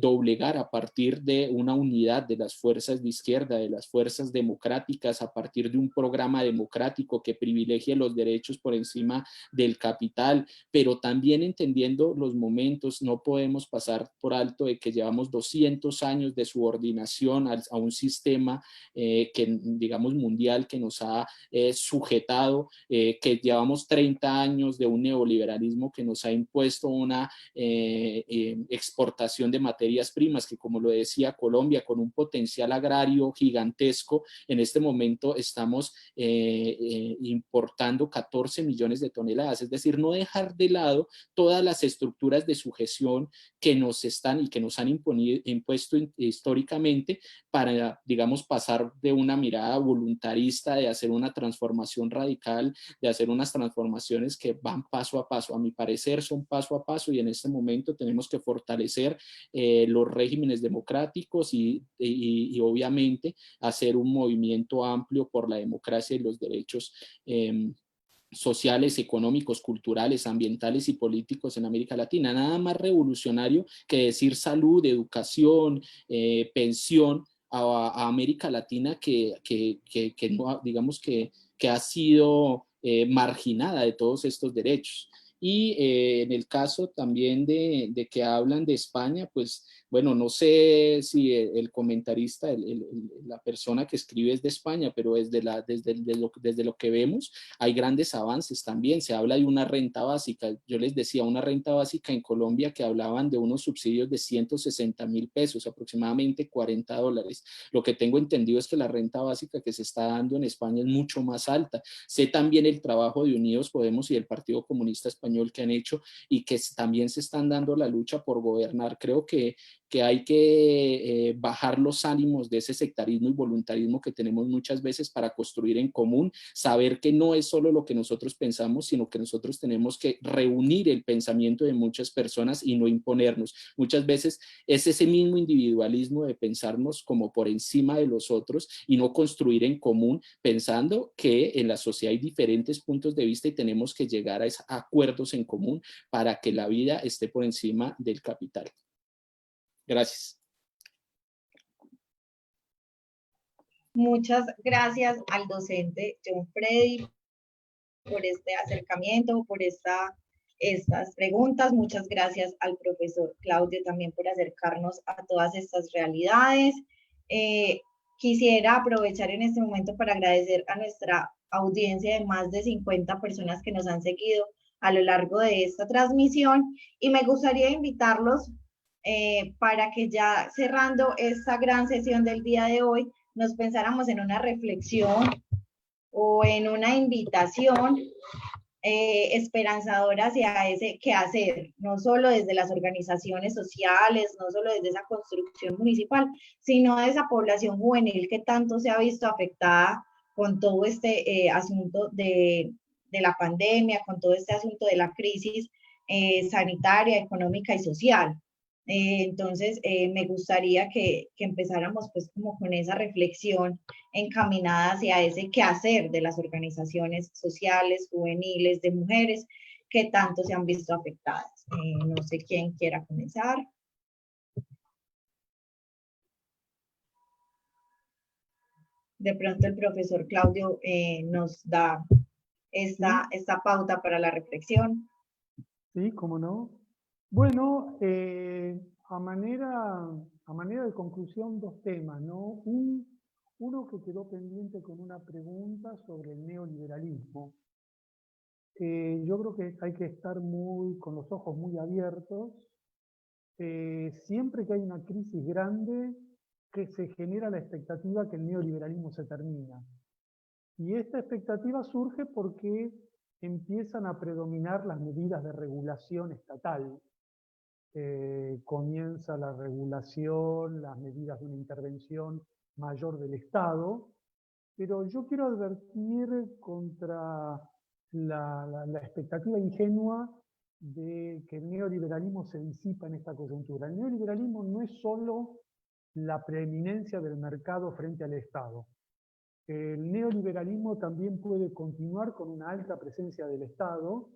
doblegar a partir de una unidad de las fuerzas de izquierda, de las fuerzas democráticas, a partir de un programa democrático que privilegie los derechos por encima del capital, pero también entendiendo los momentos. No podemos pasar por alto de que llevamos 200 años de subordinación a un sistema que, digamos, mundial, que nos ha sujetado, que llevamos 30 años de un neoliberalismo que nos ha impuesto una exportación de materias primas, que, como lo decía, Colombia, con un potencial agrario gigantesco, en este momento estamos importando 14 millones de toneladas. Es decir, no dejar de lado todas las estructuras de sujeción que nos están y que nos han impuesto históricamente, para, digamos, pasar de una mirada voluntarista, de hacer una transformación radical, de hacer unas transformaciones que van paso a paso. A mi parecer son paso a paso, y en este momento tenemos que fortalecer los regímenes democráticos y obviamente hacer un movimiento amplio por la democracia y los derechos sociales, económicos, culturales, ambientales y políticos en América Latina. Nada más revolucionario que decir salud, educación, pensión a América Latina, que no, digamos que ha sido marginada de todos estos derechos. Y en el caso también de que hablan de España, pues bueno, no sé si el comentarista, la persona que escribe es de España, pero desde lo que vemos hay grandes avances también. Se habla de una renta básica. Yo les decía, una renta básica en Colombia que hablaban de unos subsidios de 160.000 pesos, aproximadamente $40. Lo que tengo entendido es que la renta básica que se está dando en España es mucho más alta. Sé también el trabajo de Unidos Podemos y del Partido Comunista Español que han hecho y que también se están dando la lucha por gobernar. Creo que hay que bajar los ánimos de ese sectarismo y voluntarismo que tenemos muchas veces para construir en común, saber que no es solo lo que nosotros pensamos, sino que nosotros tenemos que reunir el pensamiento de muchas personas y no imponernos. Muchas veces es ese mismo individualismo de pensarnos como por encima de los otros y no construir en común, pensando que en la sociedad hay diferentes puntos de vista y tenemos que llegar a acuerdos en común para que la vida esté por encima del capital. Gracias. Muchas gracias al docente John Freddy por este acercamiento, por estas preguntas. Muchas gracias al profesor Claudio también por acercarnos a todas estas realidades. Quisiera aprovechar en este momento para agradecer a nuestra audiencia de más de 50 personas que nos han seguido a lo largo de esta transmisión y me gustaría invitarlos para que ya cerrando esta gran sesión del día de hoy, nos pensáramos en una reflexión o en una invitación esperanzadora hacia ese quehacer, no solo desde las organizaciones sociales, no solo desde esa construcción municipal, sino de esa población juvenil que tanto se ha visto afectada con todo este asunto de la pandemia, con todo este asunto de la crisis sanitaria, económica y social. Entonces, me gustaría que empezáramos pues como con esa reflexión encaminada hacia ese quehacer de las organizaciones sociales, juveniles, de mujeres que tanto se han visto afectadas. No sé quién quiera comenzar. De pronto el profesor Claudio nos da esta pauta para la reflexión. Sí, cómo no. Bueno, a manera de conclusión, dos temas, ¿no? Uno que quedó pendiente con una pregunta sobre el neoliberalismo. Yo creo que hay que estar con los ojos muy abiertos. Siempre que hay una crisis grande, que se genera la expectativa que el neoliberalismo se termina. Y esta expectativa surge porque empiezan a predominar las medidas de regulación estatal. Comienza la regulación, las medidas de una intervención mayor del Estado, pero yo quiero advertir contra la expectativa ingenua de que el neoliberalismo se disipa en esta coyuntura. El neoliberalismo no es solo la preeminencia del mercado frente al Estado. El neoliberalismo también puede continuar con una alta presencia del Estado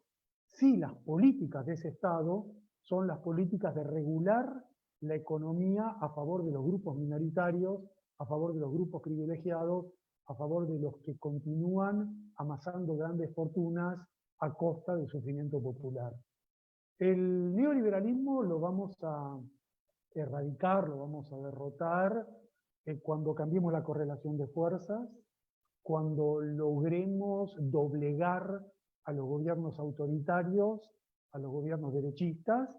si las políticas de ese Estado son las políticas de regular la economía a favor de los grupos minoritarios, a favor de los grupos privilegiados, a favor de los que continúan amasando grandes fortunas a costa del sufrimiento popular. El neoliberalismo lo vamos a erradicar, lo vamos a derrotar cuando cambiemos la correlación de fuerzas, cuando logremos doblegar a los gobiernos autoritarios, a los gobiernos derechistas,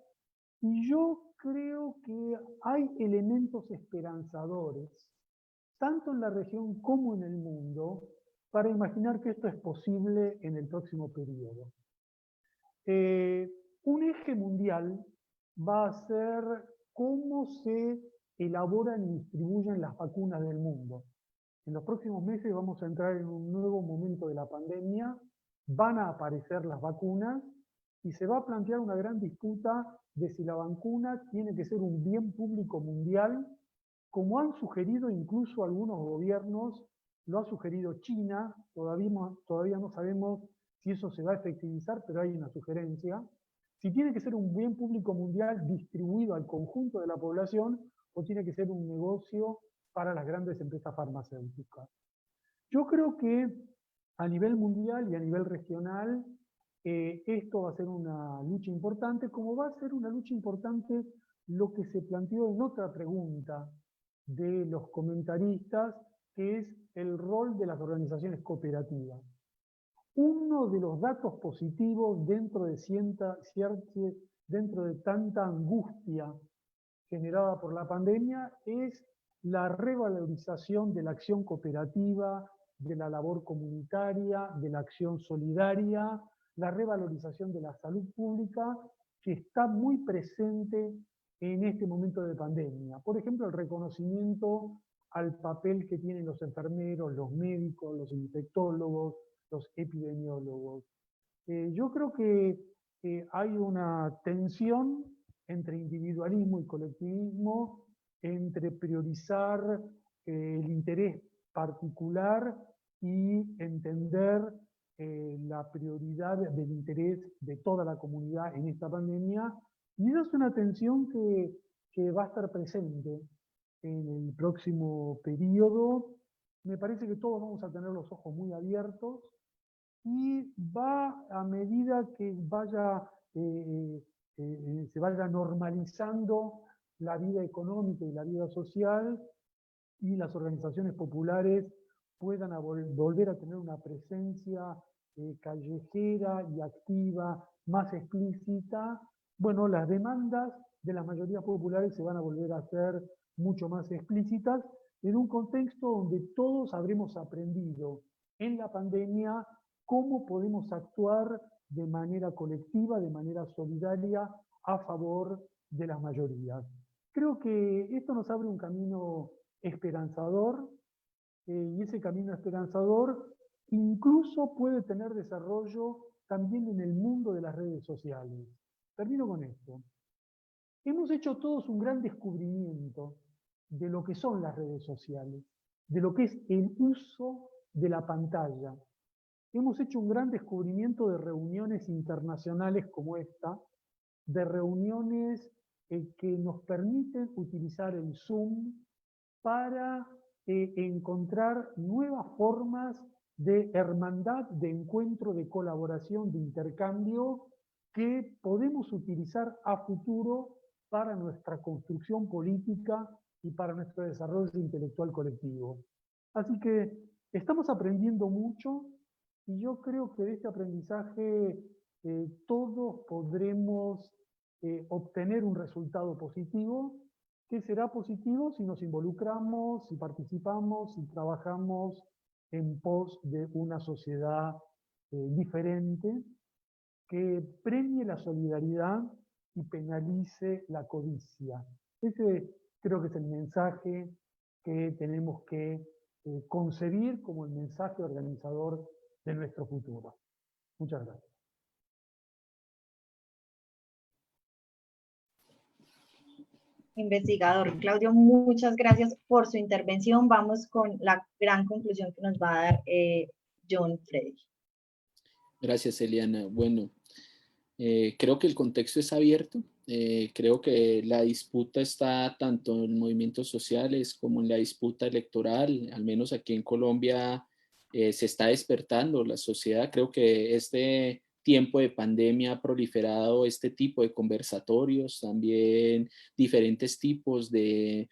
y yo creo que hay elementos esperanzadores, tanto en la región como en el mundo, para imaginar que esto es posible en el próximo periodo. Un eje mundial va a ser cómo se elaboran y distribuyen las vacunas del mundo. En los próximos meses vamos a entrar en un nuevo momento de la pandemia, van a aparecer las vacunas y se va a plantear una gran disputa de si la vacuna tiene que ser un bien público mundial, como han sugerido incluso algunos gobiernos, lo ha sugerido China, todavía no sabemos si eso se va a efectivizar, pero hay una sugerencia. Si tiene que ser un bien público mundial distribuido al conjunto de la población o tiene que ser un negocio para las grandes empresas farmacéuticas. Yo creo que a nivel mundial y a nivel regional esto va a ser una lucha importante, como va a ser una lucha importante lo que se planteó en otra pregunta de los comentaristas, que es el rol de las organizaciones cooperativas. Uno de los datos positivos dentro de tanta angustia generada por la pandemia es la revalorización de la acción cooperativa, de la labor comunitaria, de la acción solidaria, la revalorización de la salud pública, que está muy presente en este momento de pandemia. Por ejemplo, el reconocimiento al papel que tienen los enfermeros, los médicos, los infectólogos, los epidemiólogos. Yo creo que hay una tensión entre individualismo y colectivismo, entre priorizar el interés particular y entender la prioridad del interés de toda la comunidad en esta pandemia. Y esa es una tensión que va a estar presente en el próximo periodo. Me parece que todos vamos a tener los ojos muy abiertos y va a medida que se vaya normalizando la vida económica y la vida social y las organizaciones populares puedan volver a tener una presencia callejera y activa más explícita, bueno, las demandas de las mayorías populares se van a volver a hacer mucho más explícitas en un contexto donde todos habremos aprendido en la pandemia cómo podemos actuar de manera colectiva, de manera solidaria, a favor de las mayorías. Creo que esto nos abre un camino esperanzador, y ese camino esperanzador incluso puede tener desarrollo también en el mundo de las redes sociales. Termino con esto. Hemos hecho todos un gran descubrimiento de lo que son las redes sociales, de lo que es el uso de la pantalla. Hemos hecho un gran descubrimiento de reuniones internacionales como esta, de reuniones que nos permiten utilizar el Zoom para encontrar nuevas formas de hermandad, de encuentro, de colaboración, de intercambio que podemos utilizar a futuro para nuestra construcción política y para nuestro desarrollo intelectual colectivo. Así que estamos aprendiendo mucho y yo creo que de este aprendizaje todos podremos obtener un resultado positivo, que será positivo si nos involucramos, si participamos, si trabajamos en pos de una sociedad diferente, que premie la solidaridad y penalice la codicia. Ese creo que es el mensaje que tenemos que concebir como el mensaje organizador de nuestro futuro. Muchas gracias. Investigador Claudio, muchas gracias por su intervención. Vamos con la gran conclusión que nos va a dar John Freddy. Gracias, Eliana. Bueno, creo que el contexto es abierto. Creo que la disputa está tanto en movimientos sociales como en la disputa electoral. Al menos aquí en Colombia se está despertando la sociedad. Creo que este tiempo de pandemia ha proliferado este tipo de conversatorios, también diferentes tipos de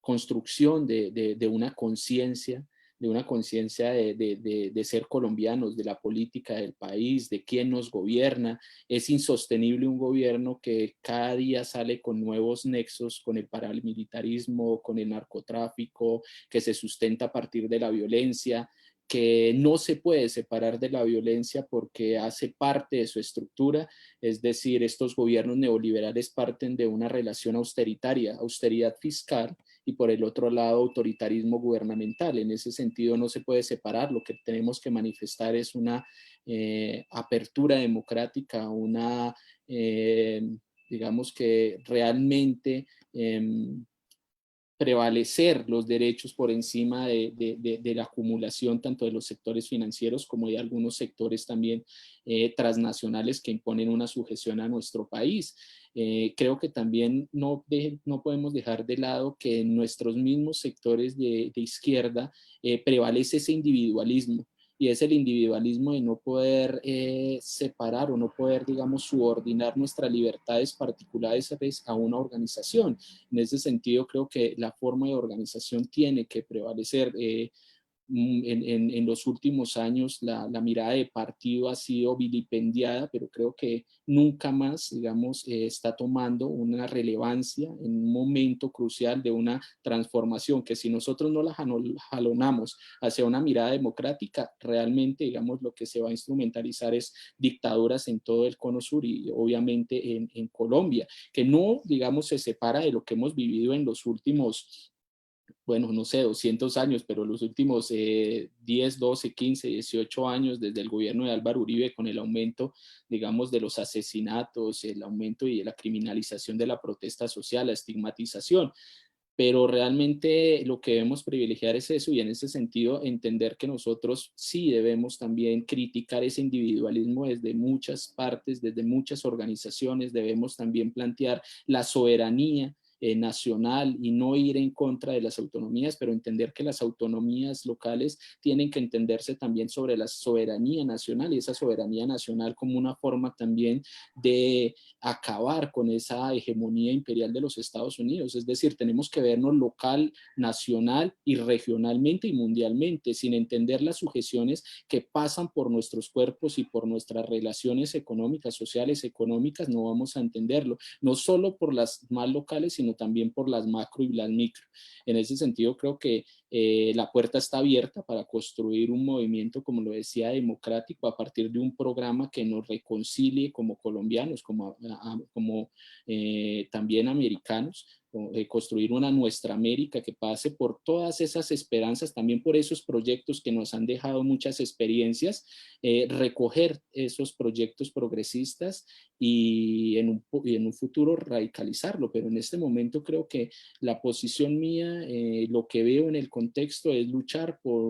construcción de una conciencia de ser colombianos, de la política del país, de quién nos gobierna. Es insostenible un gobierno que cada día sale con nuevos nexos, con el paramilitarismo, con el narcotráfico, que se sustenta a partir de la violencia, que no se puede separar de la violencia porque hace parte de su estructura. Es decir, estos gobiernos neoliberales parten de una relación austeritaria, austeridad fiscal, y por el otro lado autoritarismo gubernamental. En ese sentido no se puede separar. Lo que tenemos que manifestar es una apertura democrática, una, digamos que realmente prevalecer los derechos por encima de la acumulación tanto de los sectores financieros como de algunos sectores también transnacionales que imponen una sujeción a nuestro país. Creo que también no podemos dejar de lado que en nuestros mismos sectores de izquierda prevalece ese individualismo. y es el individualismo de no poder separar o no poder, digamos, subordinar nuestras libertades particulares a una organización. En ese sentido, creo que la forma de organización tiene que prevalecer. En los últimos años la mirada de partido ha sido vilipendiada, pero creo que nunca más, digamos, está tomando una relevancia en un momento crucial de una transformación que si nosotros no la jalonamos hacia una mirada democrática, realmente, digamos, lo que se va a instrumentalizar es dictaduras en todo el cono sur y obviamente en Colombia, que no, digamos, se separa de lo que hemos vivido en los últimos, bueno, no sé, 200 años, pero los últimos 10, 12, 15, 18 años desde el gobierno de Álvaro Uribe, con el aumento, digamos, de los asesinatos, el aumento y de la criminalización de la protesta social, la estigmatización. Pero realmente lo que debemos privilegiar es eso, y en ese sentido entender que nosotros sí debemos también criticar ese individualismo desde muchas partes, desde muchas organizaciones. Debemos también plantear la soberanía nacional y no ir en contra de las autonomías, pero entender que las autonomías locales tienen que entenderse también sobre la soberanía nacional, y esa soberanía nacional como una forma también de acabar con esa hegemonía imperial de los Estados Unidos. Es decir, tenemos que vernos local, nacional y regionalmente y mundialmente, sin entender las sujeciones que pasan por nuestros cuerpos y por nuestras relaciones económicas, sociales, económicas. No vamos a entenderlo, no solo por las más locales, sino también por las macro y las micro. En ese sentido, creo que la puerta está abierta para construir un movimiento, como lo decía, democrático, a partir de un programa que nos reconcilie como colombianos, como también americanos, construir una nuestra América que pase por todas esas esperanzas, también por esos proyectos que nos han dejado muchas experiencias, recoger esos proyectos progresistas y en un futuro radicalizarlo. Pero en este momento creo que la posición mía, lo que veo en el contexto es luchar por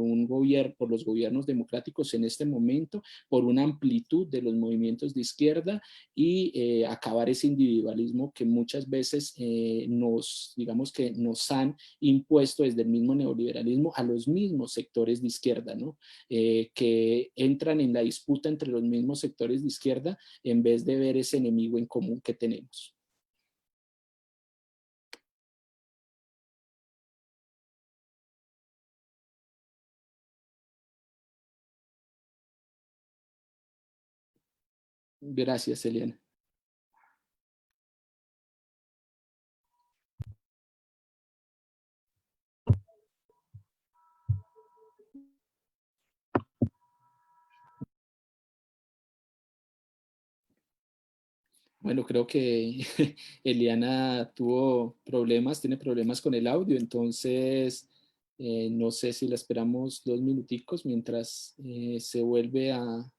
por los gobiernos democráticos en este momento, por una amplitud de los movimientos de izquierda y acabar ese individualismo que muchas veces digamos que nos han impuesto desde el mismo neoliberalismo a los mismos sectores de izquierda, ¿no? Que entran en la disputa entre los mismos sectores de izquierda en vez de ver ese enemigo en común que tenemos. Gracias, Eliana. Bueno, creo que Eliana tiene problemas con el audio, entonces no sé si la esperamos 2 minuticos mientras se vuelve a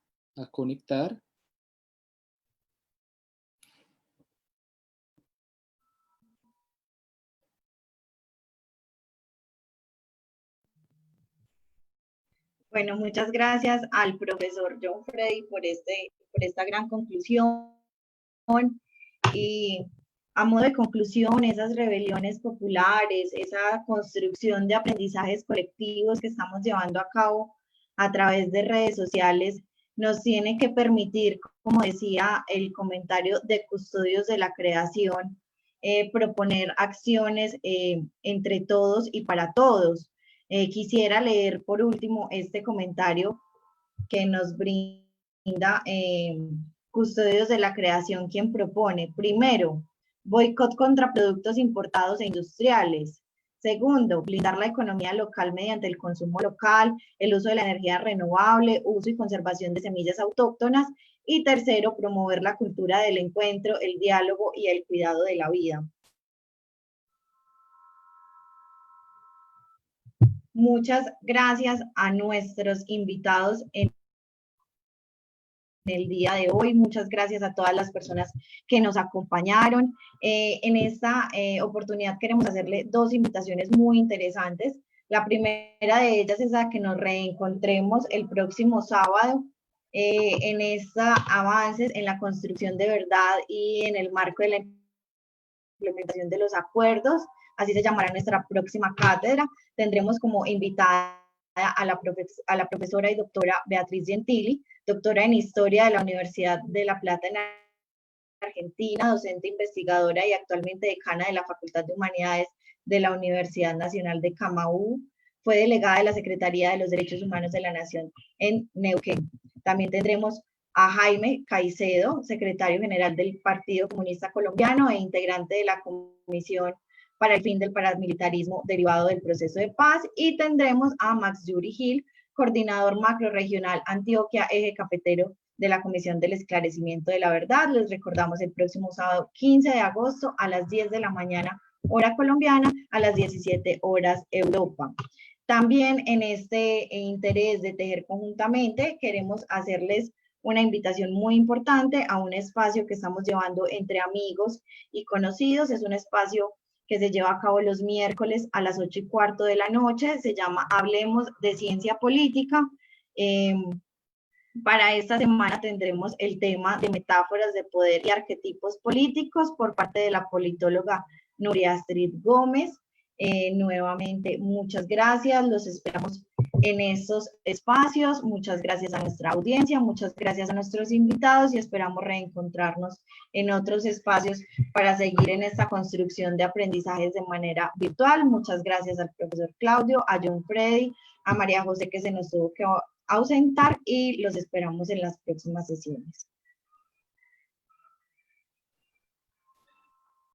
conectar. Bueno, muchas gracias al profesor John Freddy por esta gran conclusión. Y a modo de conclusión, esas rebeliones populares, esa construcción de aprendizajes colectivos que estamos llevando a cabo a través de redes sociales, nos tiene que permitir, como decía el comentario de Custodios de la Creación, proponer acciones entre todos y para todos. Quisiera leer por último este comentario que nos brinda Custodios de la Creación, quien propone: primero, boicot contra productos importados e industriales. Segundo, blindar la economía local mediante el consumo local, el uso de la energía renovable, uso y conservación de semillas autóctonas. Y tercero, promover la cultura del encuentro, el diálogo y el cuidado de la vida. Muchas gracias a nuestros invitados en el día de hoy. Muchas gracias a todas las personas que nos acompañaron. En esta oportunidad queremos hacerle 2 invitaciones muy interesantes. La primera de ellas es a que nos reencontremos el próximo sábado en estos avances en la construcción de verdad y en el marco de la implementación de los acuerdos. Así se llamará nuestra próxima cátedra. Tendremos como invitada a la profesora y doctora Beatriz Gentili, doctora en Historia de la Universidad de La Plata en Argentina, docente investigadora y actualmente decana de la Facultad de Humanidades de la Universidad Nacional de Camaú. Fue delegada de la Secretaría de los Derechos Humanos de la Nación en Neuquén. También tendremos a Jaime Caicedo, secretario general del Partido Comunista Colombiano e integrante de la Comisión para el Fin del Paramilitarismo derivado del proceso de paz. Y tendremos a Max Yuri Gil, coordinador macrorregional Antioquia, eje cafetero de la Comisión del Esclarecimiento de la Verdad. Les recordamos el próximo sábado 15 de agosto a las 10 de la mañana, hora colombiana, a las 17 horas Europa. También en este interés de tejer conjuntamente, queremos hacerles una invitación muy importante a un espacio que estamos llevando entre amigos y conocidos. Es un espacio que se lleva a cabo los miércoles a las 8:15 de la noche. Se llama Hablemos de Ciencia Política. Para esta semana tendremos el tema de metáforas de poder y arquetipos políticos por parte de la politóloga Nuria Astrid Gómez. Nuevamente, muchas gracias. Los esperamos en estos espacios. Muchas gracias a nuestra audiencia, muchas gracias a nuestros invitados y esperamos reencontrarnos en otros espacios para seguir en esta construcción de aprendizajes de manera virtual. Muchas gracias al profesor Claudio, a John Freddy, a María José que se nos tuvo que ausentar y los esperamos en las próximas sesiones.